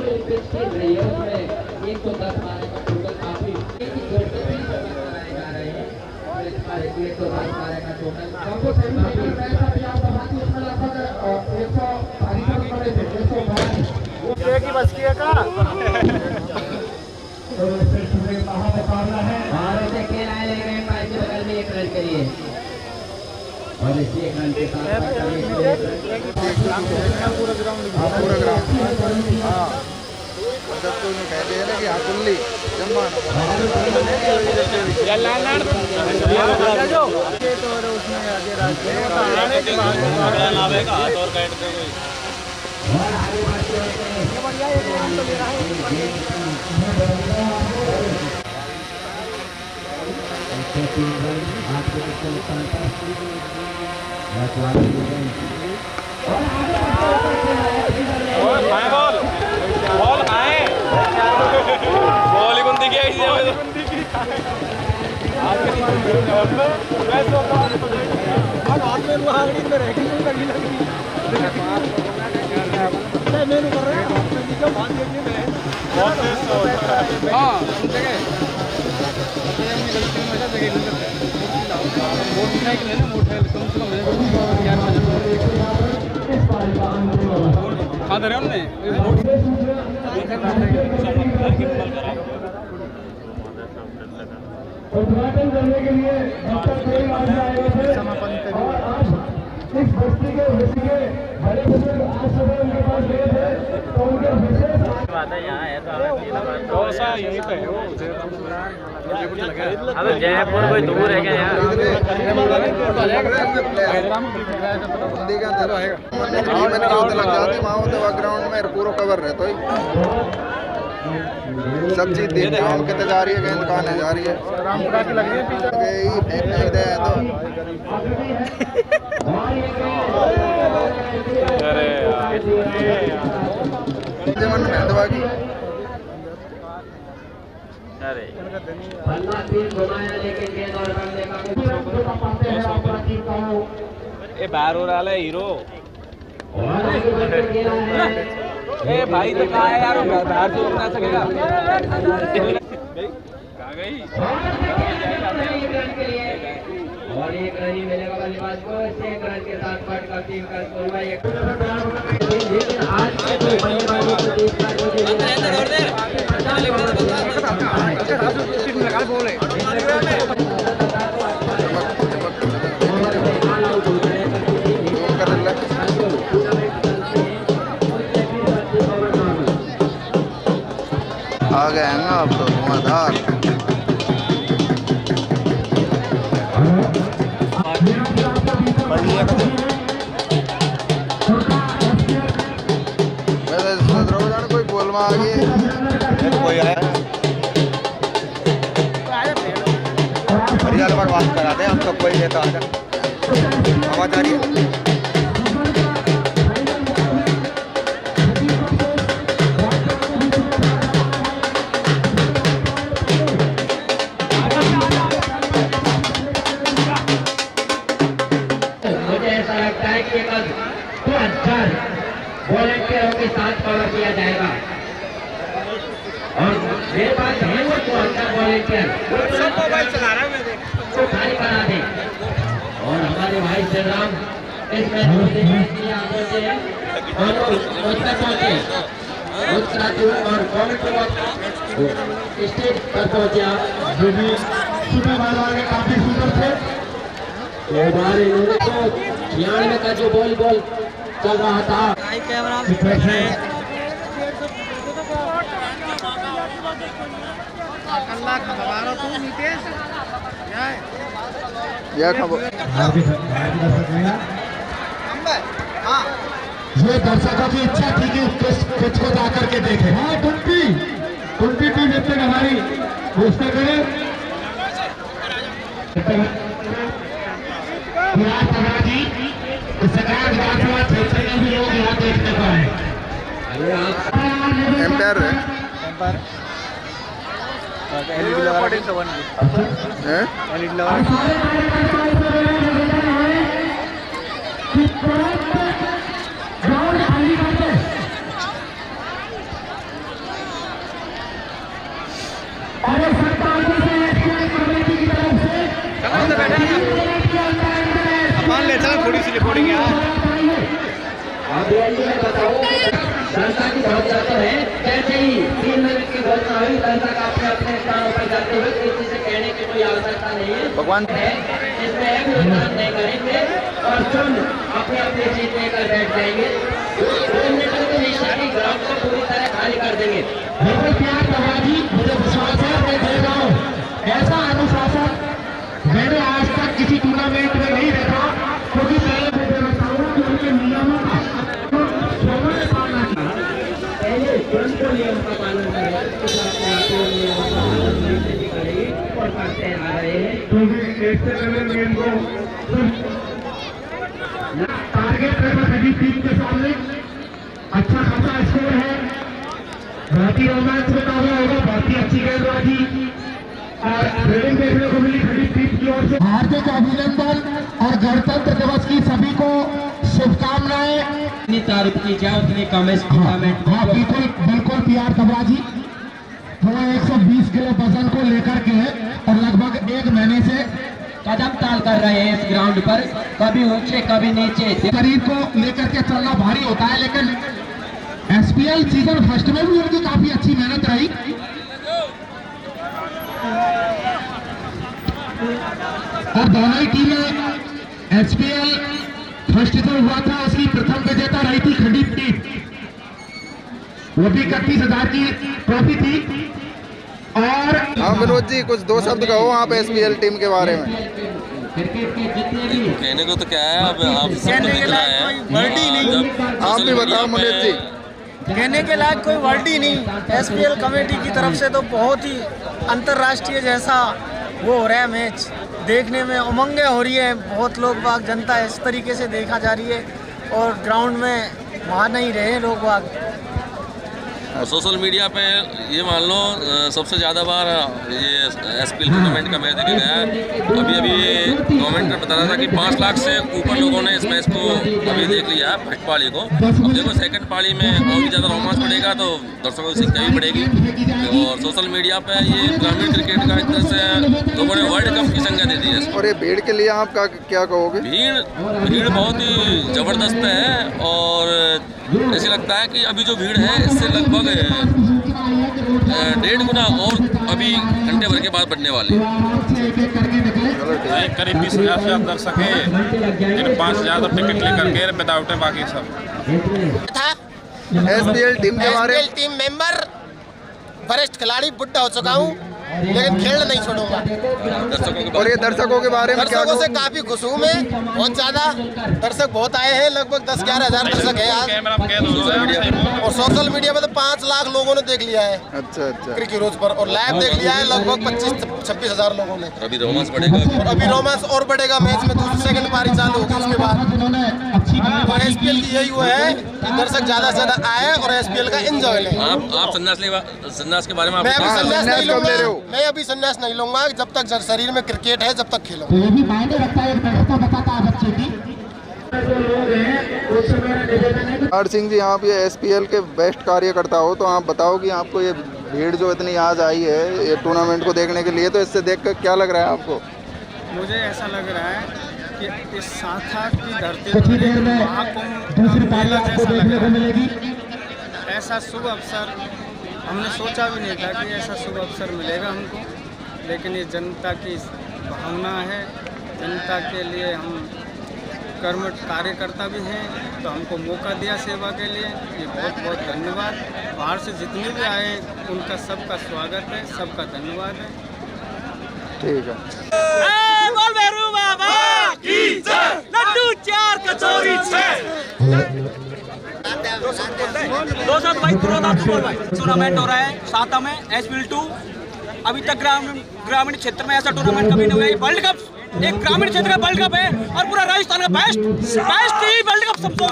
की बस की है का एक रन के लिए और इसी एक रन के साथ पूरा ग्राउंड जब तो उन्हें कहते हैं ना कि हाँ कुल्ली जम्मा उसमें आगे उद्घाटन करने के लिए डॉक्टर कोई आज आए थे और आज इस बस्ती के बड़े बुजुर्ग आज सुबह उनके पास गए थे तो उनके विशेष बात है यहाँ है तो यहीं पे हो अबे जयपुर कोई दूर है क्या यार ग्राउंड में पूरा कवर रहता है सब चीज देख हम कितने जा रही है गेंद कहाँ जा रही है रामपुरा की लग रही है पीछे अरे जीवन मेहंदवा की अरे ए बाहर हो रहा है हीरो ए भाई तो कहाँ है यार बाहर से उठना सकेगा कहाँ गई और एक रन ही मिलेगा बल्लेबाज को एक रन के साथ कट कर टीम का स्कोर हुआ लेकिन आज के बल्लेबाजों को देखकर आ गए हैं ना अब तो धुआंधार कोई बोलवा आ गए कोई आया हरियाणा पर बात करा दे हम तो कोई लेता आजा आवाज आ रही है वॉलंटियरों के साथ कवर किया जाएगा और मेरे पास है वो 74 वॉलंटियर खाली करा दें और हमारे भाई श्रीराम इस मैच को देखने के लिए आगे से और उत्तराखंड और कमेंट्री स्टेज पर पहुंचे आप जो भी सुबह वाले काफी सुंदर थे हमारे लोगों को 96 का जो वॉलीबॉल चल रहा था अल्लाह का यह खबर ये दर्शकों की इच्छा थी कि पिच को जाकर के देखें। हाँ कुंती टीम जब तक हमारी घोषणा करे विधानसभा क्षेत्र में भी लोग यहाँ देखने को आए। एम्पायर है मान ले चलो थोड़ी सी रिकॉर्डिंग यार। जनता की बहुत ज्यादा है। जैसे ही 3 मिनट की घोषणा हुई, जनता का अपने अपने स्थानों पर जाते हुए किसी से कहने की कोई आवश्यकता नहीं है। भगवान है इसमें एक विरोध नहीं करेंगे और सब अपने अपने सीट लेकर बैठ जाएंगे। 2 मिनट के निशानी ग्राउंड को पूरी तरह खाली कर देंगे। बिल्कुल प्यार बाबाजी, मुझे विश्वास है मैं दे रहा हूँ। ऐसा अनुशासन मैंने आज तक किसी टूर्नामेंट में नहीं देखा, क्योंकि पहले मैं बताऊँ कि उनके नियमों का पहले नियम का पालन करें, उसके साथ नियमों का पालन करेंगे और करते आ रहे हैं। टारगेट रखा सभी टीम के सामने। अच्छा खासा स्कोर है, बहुत ही रोमांच मुकाबला होगा, बहुत ही अच्छी गेंदबाजी और फील्डिंग देखने को मिली सभी टीम की ओर से। हार्दिक अभिनंदन और गणतंत्र दिवस की सभी को शुभकामनाएं। जितनी तारीफ की जाए उतनी कम है। हाँ बिल्कुल प्यार कबाजी, वो 120 किलो वजन को लेकर के और लगभग 1 महीने से कदम ताल कर रहे हैं इस ग्राउंड पर, कभी ऊंचे कभी नीचे। शरीर को लेकर के चलना भारी होता है, लेकिन एसपीएल सीजन फर्स्ट में भी उनकी काफी अच्छी मेहनत रही और दोनों ही टीमें एसपीएल फर्स्ट जो हुआ था उसकी प्रथम विजेता रही थी खंडित टीम, वो भी 31,000 की ट्रॉफी थी। और हाँ विनोद जी, कुछ 2 शब्द कहो आप एसपीएल टीम के बारे में। कहने को तो क्या है, अब आप सब दिख रहा है, वर्ड ही नहीं। आप भी बताओ मुनीत जी। कहने के लायक कोई वर्ड ही नहीं। एसपीएल कमेटी की तरफ से तो बहुत ही अंतर्राष्ट्रीय जैसा वो हो रहा है मैच, देखने में उमंगें हो रही है। बहुत लोग बाग जनता इस तरीके से देखा जा रही है और ग्राउंड में वहाँ नहीं रहे लोग बाग। सोशल मीडिया पे ये मान लो सबसे ज़्यादा बार ये एसपीएल टूर्नामेंट का मैच देखा गया है। अभी गवर्नमेंट ने बता रहा था कि 5 लाख से ऊपर लोगों ने इस मैच को अभी देख लिया है फर्स्ट पाली को। अब देखो सेकंड पाली में और भी ज़्यादा रोमांच बढ़ेगा तो दर्शकों की संख्या भी बढ़ेगी। और सोशल मीडिया पे ये ग्रामीण क्रिकेट का एक तरह से लोगों ने वर्ल्ड कप की संज्ञा दे दी है। और ये भीड़ के लिए आप क्या कहोगे? भीड़ बहुत ही ज़बरदस्त है और ऐसे लगता है कि अभी जो भीड़ है इससे लगभग 1.5 गुना और अभी घंटे भर के बाद बढ़ने वाले। करीब 20,000 से आप दर्शक है, 5,000 टिकट लेकर के विदाउट है, बाकी सब एसपीएल टीम के बारे में। टीम मेंबर वरिष्ठ खिलाड़ी, बुढ़ा हो चुका हूँ लेकिन खेल नहीं छोड़ूंगा। और ये दर्शकों के बारे में क्या? दर्शकों से काफी खुश हूँ मैं, बहुत ज्यादा दर्शक बहुत आए हैं, लगभग 10-11 हजार दर्शक है आज। और सोशल मीडिया में तो 5 लाख लोगों ने देख लिया है। अच्छा क्रिकेट रोज पर, और लाइव देख लिया है लगभग 25-26 हजार लोगों ने। अभी रोमांस बढ़ेगा, अभी रोमांस और बढ़ेगा मैच में, दूसरी सेकंड पारी चालू होगी उसके बाद। और एसपीएल की यही वो है कि दर्शक ज्यादा से ज्यादा आए और एसपीएल का एंजॉय लें। आप संन्यास के बारे में मैं अभी संन्यास नहीं लूंगा, मैं अभी संन्यास नहीं लूंगा जब तक शरीर में क्रिकेट है, जब तक खेलो। तो ये भी मायने रखता है, बताता है बच्चे की। हर सिंह जी, आप ये एसपीएल के बेस्ट कार्यकर्ता हो, तो आप बताओ कि आपको ये भीड़ जो इतनी आज आई है ये टूर्नामेंट को देखने के लिए, तो इससे देखकर क्या लग रहा है आपको? मुझे ऐसा लग रहा है कि इस साथा की धरती कुछ ही देर में दूसरी पारी आपको देखने को मिलेगी। ऐसा शुभ अवसर हमने सोचा भी नहीं था कि ऐसा शुभ अवसर मिलेगा हमको, लेकिन ये जनता की भावना है, जनता के लिए हम कर्मठ कार्यकर्ता भी हैं, तो हमको मौका दिया सेवा के लिए, ये बहुत बहुत धन्यवाद। बाहर से जितने भी आए उनका सबका स्वागत है, सबका धन्यवाद है। ठीक है। लड्डू 4 कचौरी 6 200 भाई टूर्नामेंट हो रहा है साता में एसपीएल 2। अभी तक ग्रामीण क्षेत्र में ऐसा टूर्नामेंट कभी नहीं हुआ। ये वर्ल्ड कप एक ग्रामीण क्षेत्र का वर्ल्ड कप है और पूरा राजस्थान का बेस्ट ही वर्ल्ड कप समझो।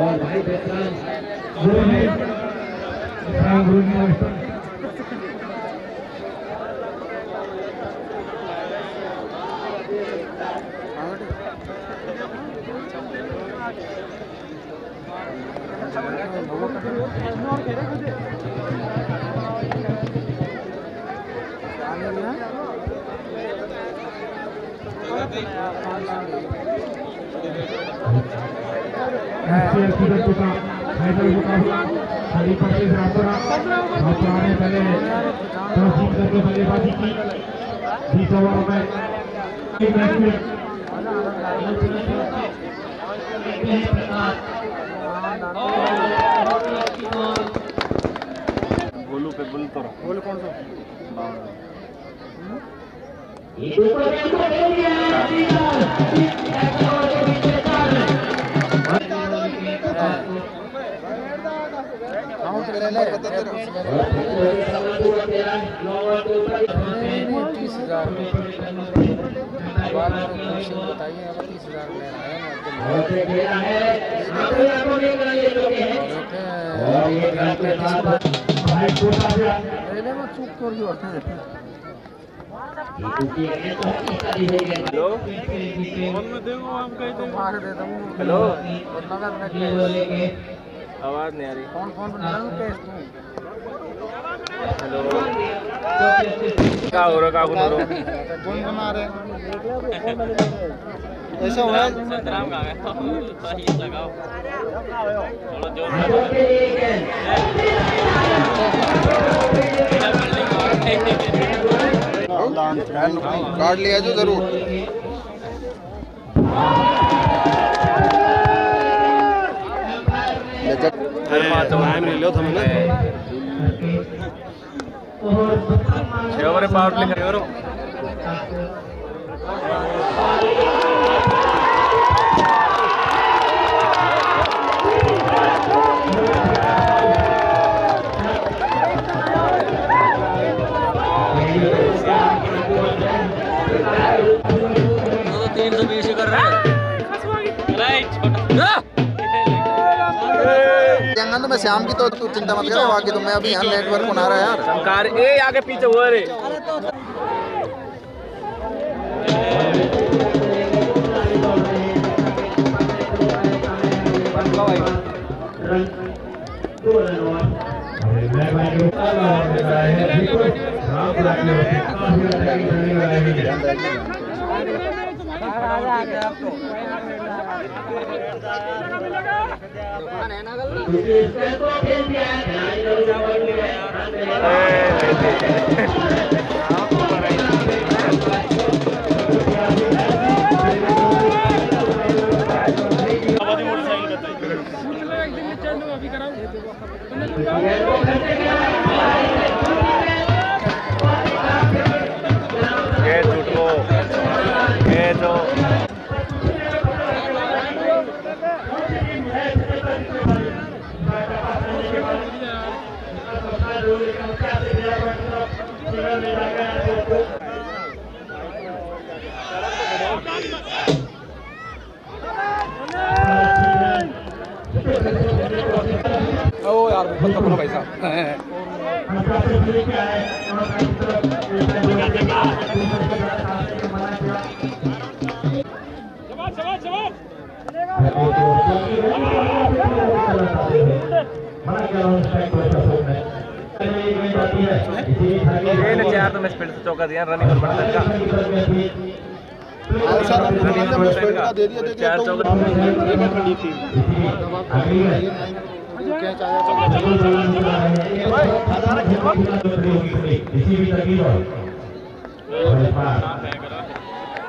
और भाई बल्लेबाजी की 20 ओवरों में गोलू पे बुल तो गोलू कौन सा हेलो आवाज नहीं आ रही। कौन हेलो क्या हो रहा कौन बना रहे ऐसा हुआ संतराम का लगाओ थोड़ा जोर कार्ड लिया जो जरूर लो था मैंने 6 ओवर पावर प्ले करो। तो मैं शाम की तो तू चिंता मत करो बाकी तो मैं अभी यहाँ नेटवर्क बना रहा है यार शंकर ए आगे पीछे हुआ रे ओ यार बंद करो भाई साहब चार तो मैं स्पीड से चौका दिया रनिंग और बढ़ता का दे दिया चार चौका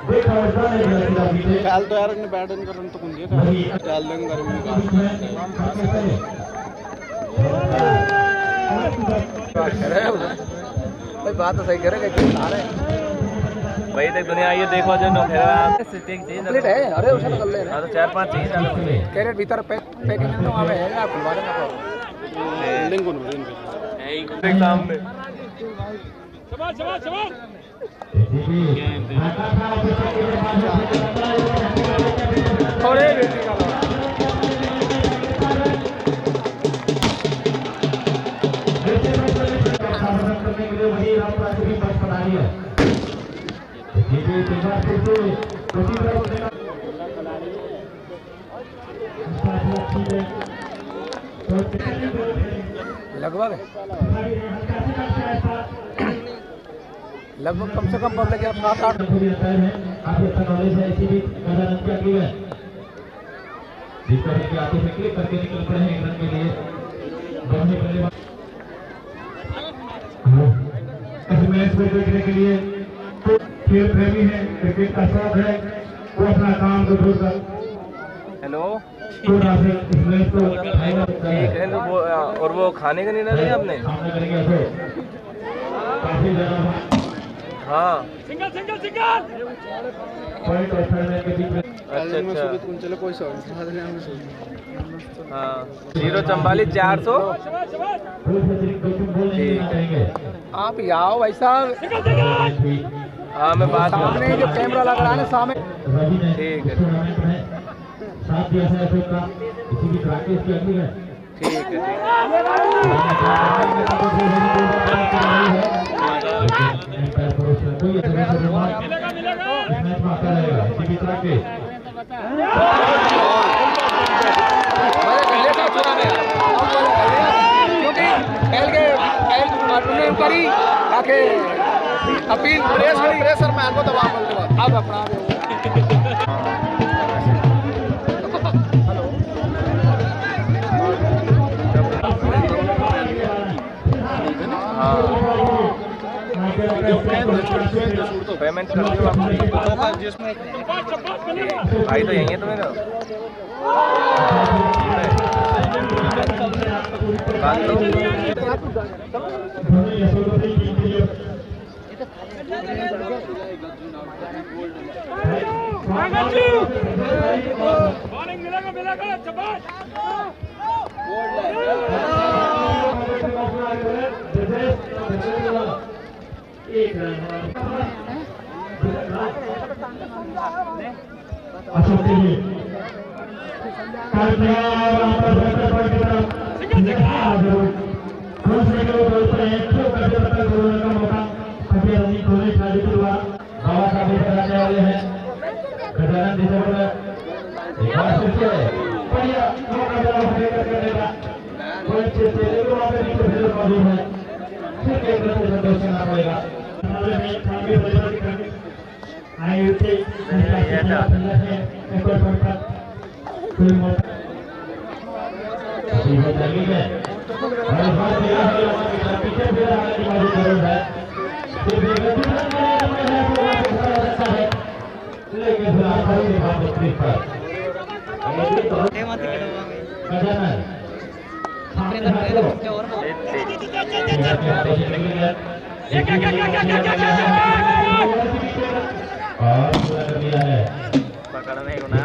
ख्याल तो यार बैडन का रन तो कौन दिया ख्याल देंगे गर्मी भाई बात तो सही करे भाई देख दुनिया आइए देखो जो नौखेरा कंप्लीट है। अरे उसे कर ले तो 4-5 चाहिए कैरेट भीतर पैकिंग में वहां पे है आप खुलवा देना पर लिंक को देख सामने अरे बेटी का लगभग कम से कम पब्लिक आप 7-8 क्लिक करके निकल पड़े हैं एक रन के लिए। इस मैच को देखने के लिए खेल प्रेमी है, क्रिकेट का शौक है, वो अपना काम को छोड़कर हेलो थोड़ा सा इस मैच को और वो खाने का नहीं ना दिया आपने काफी ज्यादा हाँ सिंगल पॉइंट और थर्ड मैच के बीच में अच्छा चलो कोई सौ हाँ 044 400 आप ही आओ भाई साहब। हाँ मैं बात सामने जो कैमरा लग रहा है ना सामने ठीक है साथ दिया है अशोक का इसी की प्रैक्टिस की अगली है ठीक है करी अपील प्रेशर में आपको दबाव मिलने वाला अब अपना पेमेंट कर दियो आप भाई तो यही है तुम्हें अशोक के लिए पकड़ने को ना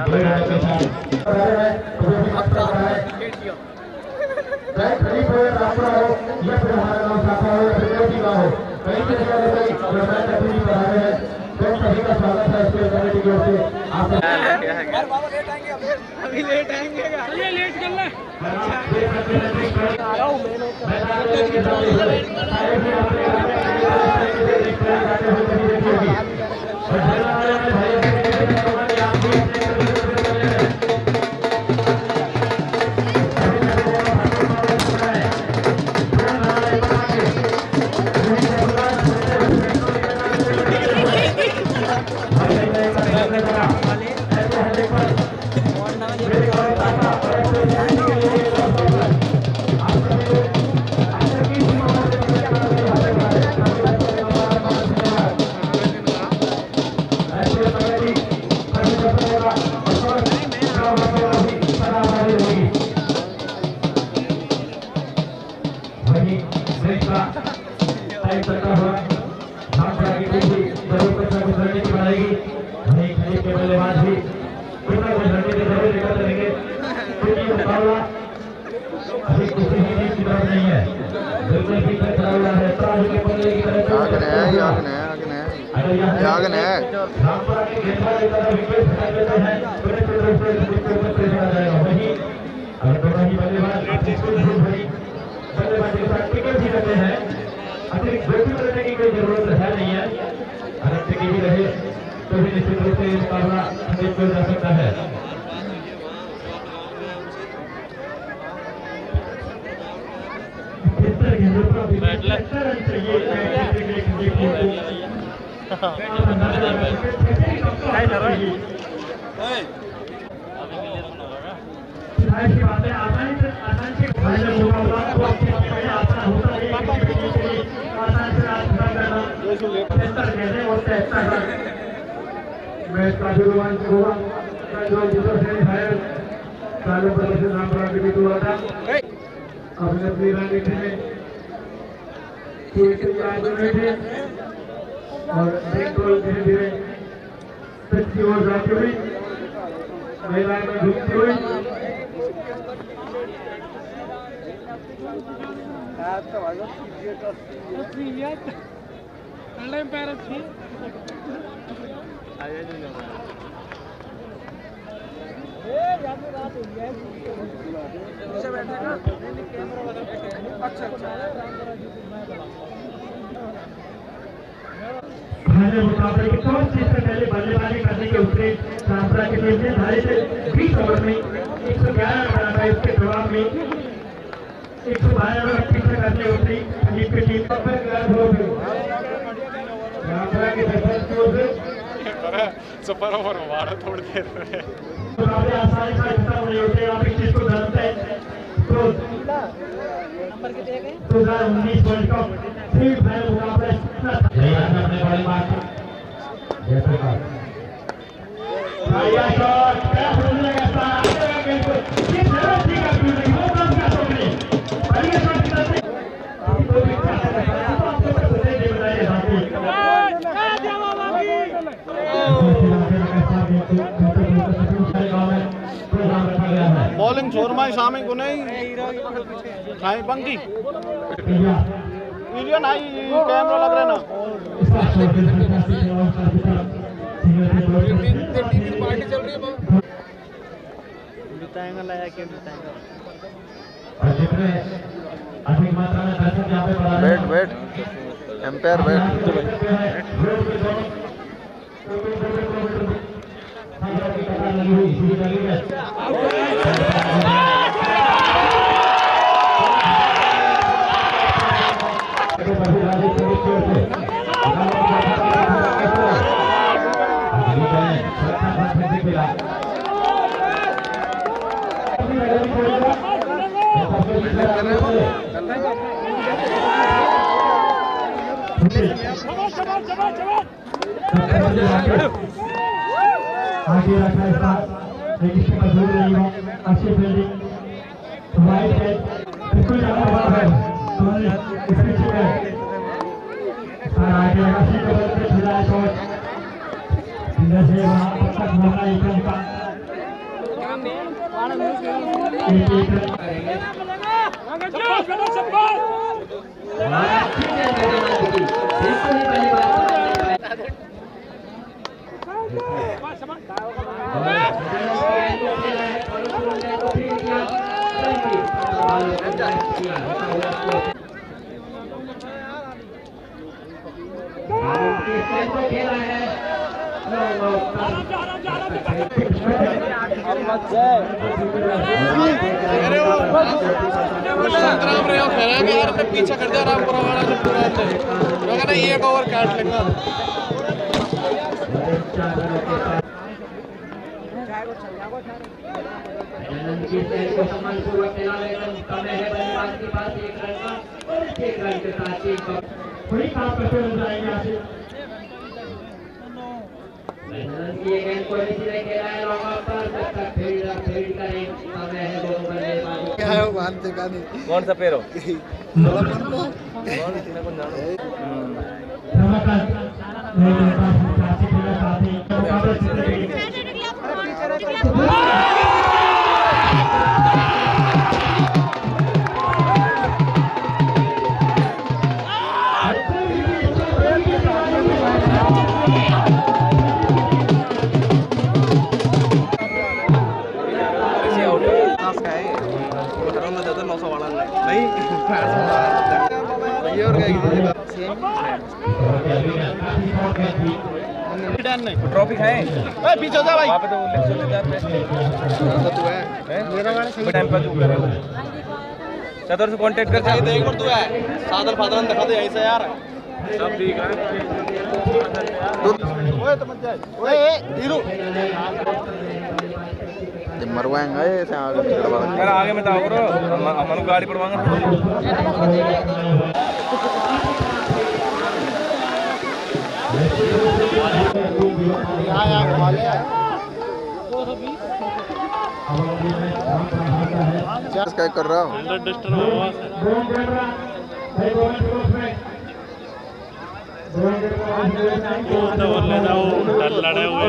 अभी लेट आएंगे चलिए लेट कर ले नहीं है, बिल्कुल पीछे खड़ा हुआ है, आगे है, आगे है। रामपुरा के घेरा की तरफ विकेट हटा देते हैं, बड़े रूप से विकेट पर चला जाएगा। वहीं अगर दोनों ही बल्लेबाज बल्लेबाजी के साथ टिकट ही रहते हैं, अतिरिक्त जोखिम लेने की कोई जरूरत है नहीं है। अगर टिकट ही रहे तो भी निश्चित रूप से मुकाबला देखा जा सकता है। मैच काफी रोमांचक हुआ, अपने अपनी रणनीति में और धीरे धीरे पिच की ओर जाती हुई महिलाएं में घूमती हुई मुकाबले के 4 चीज से पहले बल्लेबाजी करने के उतरे रामपुरा की टीम ने 20 ओवर में 111 रन बनाया। इसके जवाब में 112 रन पीछे करने उतरी जीत की टीम रामपुरा की डिफेंस की ओर से सुपर ओवर मारा थोड़ी देर में मुकाबले आसानी से खत्म नहीं होते। आप इस चीज को जानते हैं। तो 2019 वर्ल्ड कप सेमीफाइनल मुकाबला अपने बड़े मार्क जयप्रकाश शॉट क्या बोलने का किस तरह से का नहीं हो काम क्या सोचने बढ़िया शॉट की तरफ से तो भी चाहते हैं आपको तो दे बताइए साथी बॉलिंग छोरमा शामी को नहीं खाई पंखी वीडियो नहीं कैमरा लग रहा है ना पार्टी चल रही है बिताएंगा लाया क्यों बिताएंगा अधिक मात्रा में दर्शक यहाँ पे बैठ एम्पायर बैठ आगे रखा है साथ लेकिन इसके मजबूर नहीं हो अच्छी फील्डिंग वाइड है बिल्कुल ज्यादा बात है तुम्हारे इसके चुके और आगे रखी को बदलते खिलाए शॉट इधर से वहां तक मारना एक रन का संतराम रहे हो खेलेंगे यार अपने पीछे कर दिया रामपुरा वाला जो पूरा है एक ओवर काट लेगा को सम्मानपूर्वक खिलाने का समय है बल्लेबाज के पास 1 रन का और 1 रन के साथ एक बड़ी काम करते हुए जाएंगे यहाँ से ये गेंद को सीधे खेला है लॉन्ग ऑफ पर तब तक फील्ड करें समय है दोनों बल्लेबाज क्या है वो मानते का नहीं कौन सा पेरो जानने ट्रॉफी खाए पीछे जा भाई वहाँ पे तो टाइम पर चतुर से कांटेक्ट कर एक बार तू है सादर फादर दिखा दे यहीं से यार सब ठीक है ओए तो मत जाए ओए हीरो मरवाएंगे ऐसे आगे यार आगे में तो करो हम गाड़ी पड़वाएंगे क्या कर रहा हूँ लड़े हुए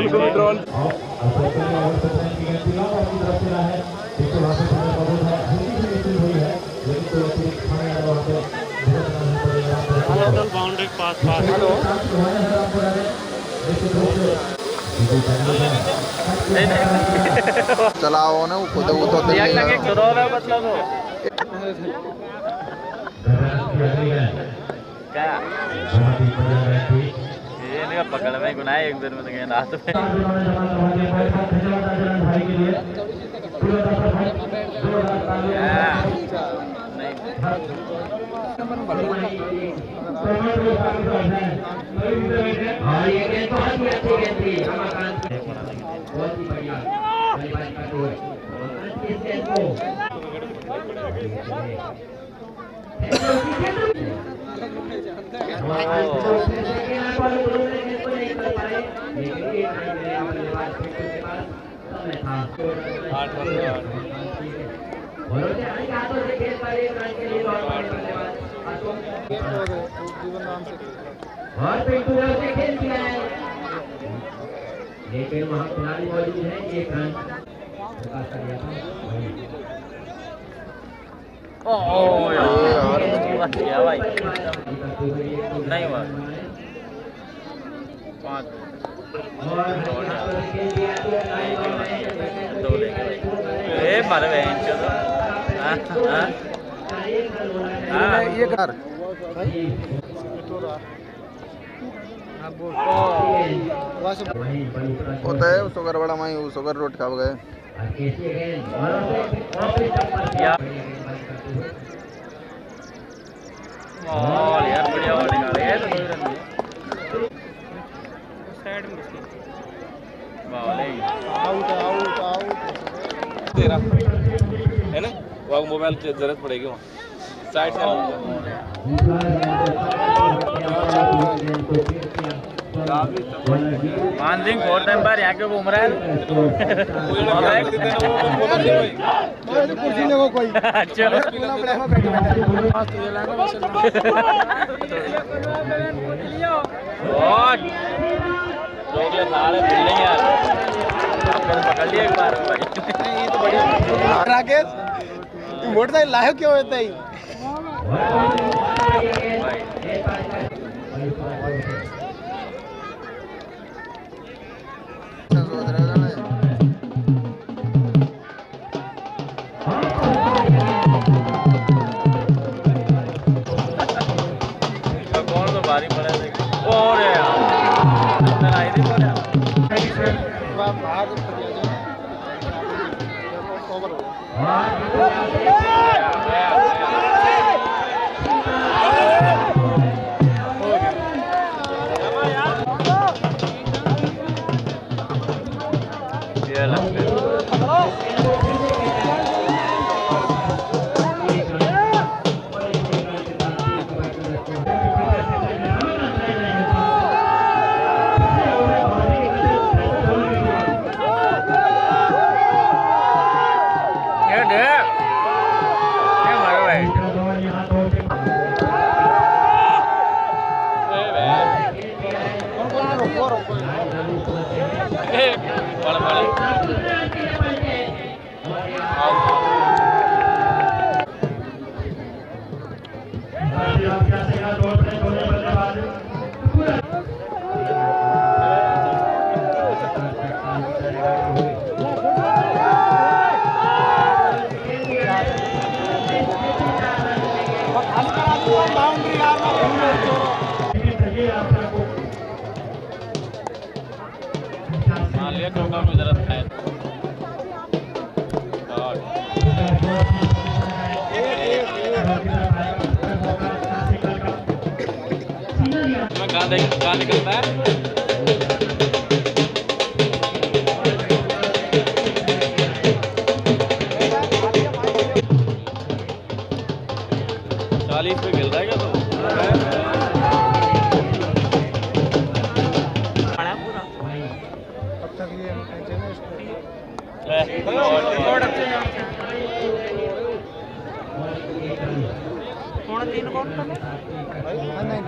बाउंड्री पास चलाओ ना वो खुद वो तो क्या ये पकड़ में गुनाह एक दिन में तो गए रात में और पिंटू से खेल किया है लेकिन वहाँ खिलाड़ी मौजूद है एक रन यार क्या भाई नहीं हुआ 5 2 लेके मारे ये कर होता है उसको कर बड़ा माई उसको कर रोट खा गए यार बढ़िया बॉल निकाले है तो साइड में आउट आउट आउट तेरा है ना वहाँ मोबाइल की जरूरत पड़ेगी वहाँ साइड से मान सिंह 4 टाइम बार यहाँ क्यों घूम रहा है कुर्सी ने वो कोई अच्छा लोग सारे भूल नहीं यार पकड़ लिया एक बार भाई ये तो बढ़िया राकेश मोटरसाइकिल लाए क्यों होता है कौन तो भारी पड़ा है और यार अंदर आई थी बोल बाहर चौका में जरूरत है। कहाँ निकलता है? चालीस पे खेल रहा है क्या तो? अब तक ये तीन कौन नहीं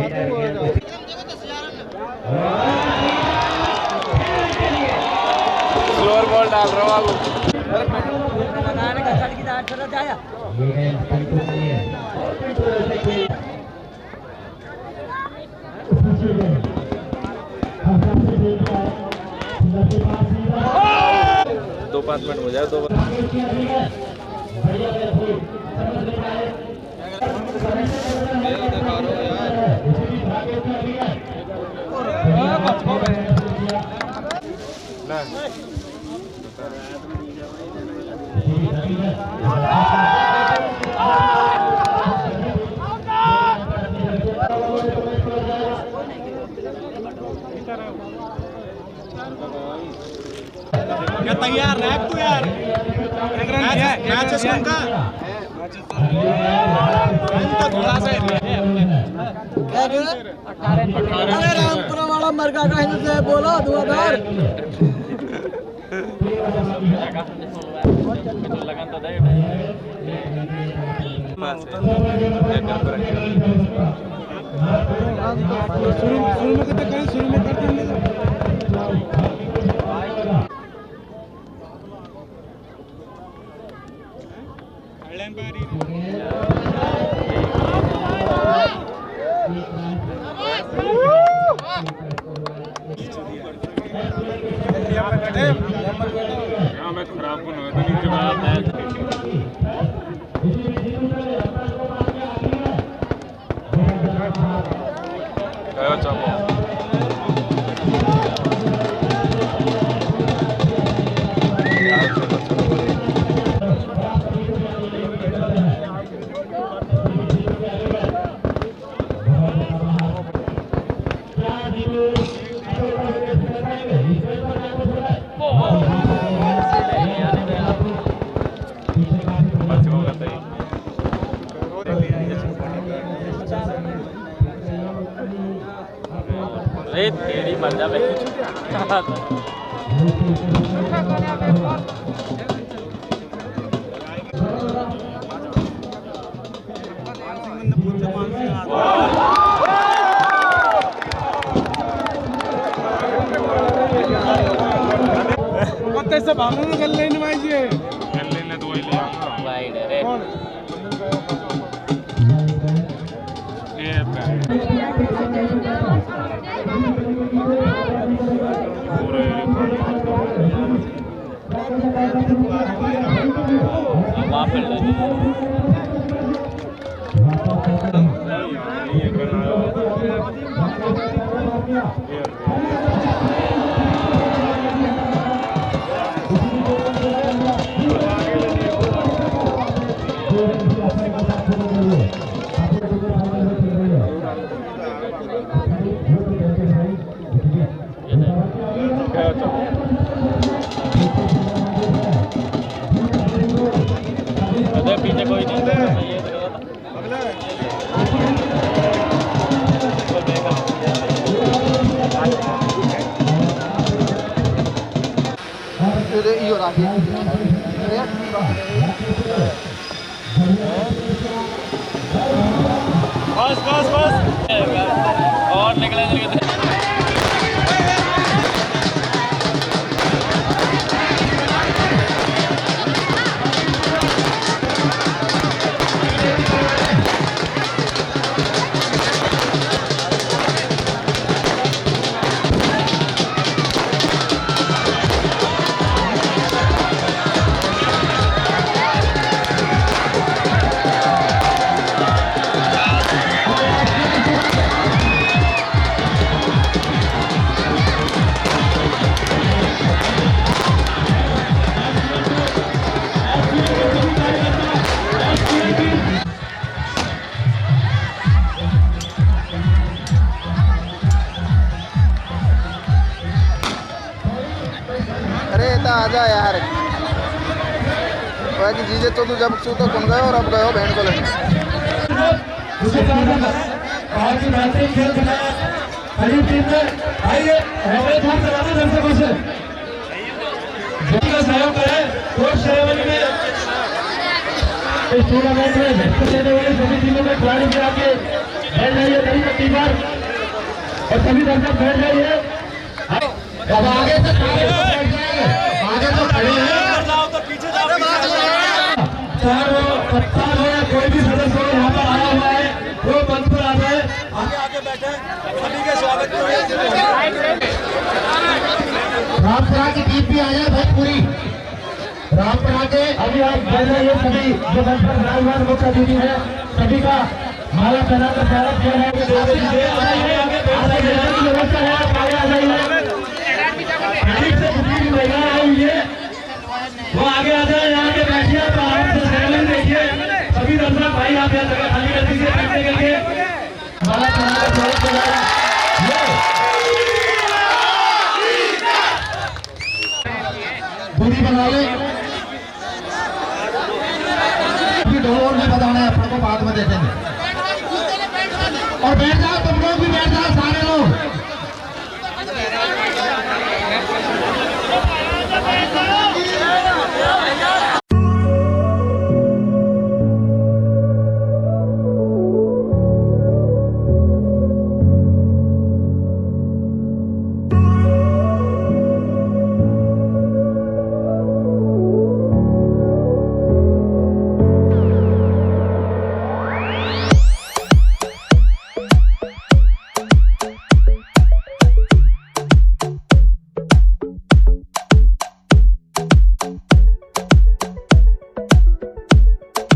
2 स्लोअर बॉल डाल रहा हूँ दो 5 मिनट हो जाए 2 क्या तैयार रह तू यार? मैच है उनका। तो थोड़ा सा अरे रामपुरा वाला मरगा का हिंदी बोलो दुआदार। लगन तो दे शुरू में करते कहीं शुरू में करते मैं खराब को नहीं तो नीचे बात है अरे तेरी मर जा से भागो ना गल लेने भाई जी गल लेने तो वही ले आऊंगा वाइड अरे ये पूरे वहाँ पे पीछे कोई नहीं आ जा यार कि जीजे तो तू जब तू तो कौन गए और अब गए हो बहन को लेने बहुत ही बेहतरीन खेल बनाया खलीफ टीम ने भाई हमारे साथ चलाना दर्शकों से जो का सहयोग करे कोर्ट सेरेमनी में इस टूर्नामेंट में हिस्सा लेने वाली सभी टीमों के खिलाड़ी भी आके बैठ जाइए नहीं पट्टी पर और सभी दर्शक बैठ जाइए अब आगे तो आगे तो खड़े हैं चार कप्तान हो या कोई भी सदस्य हो यहाँ पर आया हुआ है वो मंच पर आ जाए आगे आगे बैठे सभी के स्वागत रामपुरा की टीम भी आ जाए भाई पूरी रामपुरा के अभी आप बैठ जाइए सभी जो मंच पर विराजमान मुख्य अतिथि है सभी का माला पहनाकर स्वागत किया है व्यवस्था है आप आगे आ जाइए महिला आई है वो आगे आ जाए यहाँ के बैठिए आप आराम से सेरेमनी देखिए सभी दर्शक भाई आप यहाँ जगह खाली कर दीजिए बैठने के लिए माला पहनाकर स्वागत किया जा दूरी बना ले ढोल भी बजाना है अपन को बाद में देखेंगे और बैठ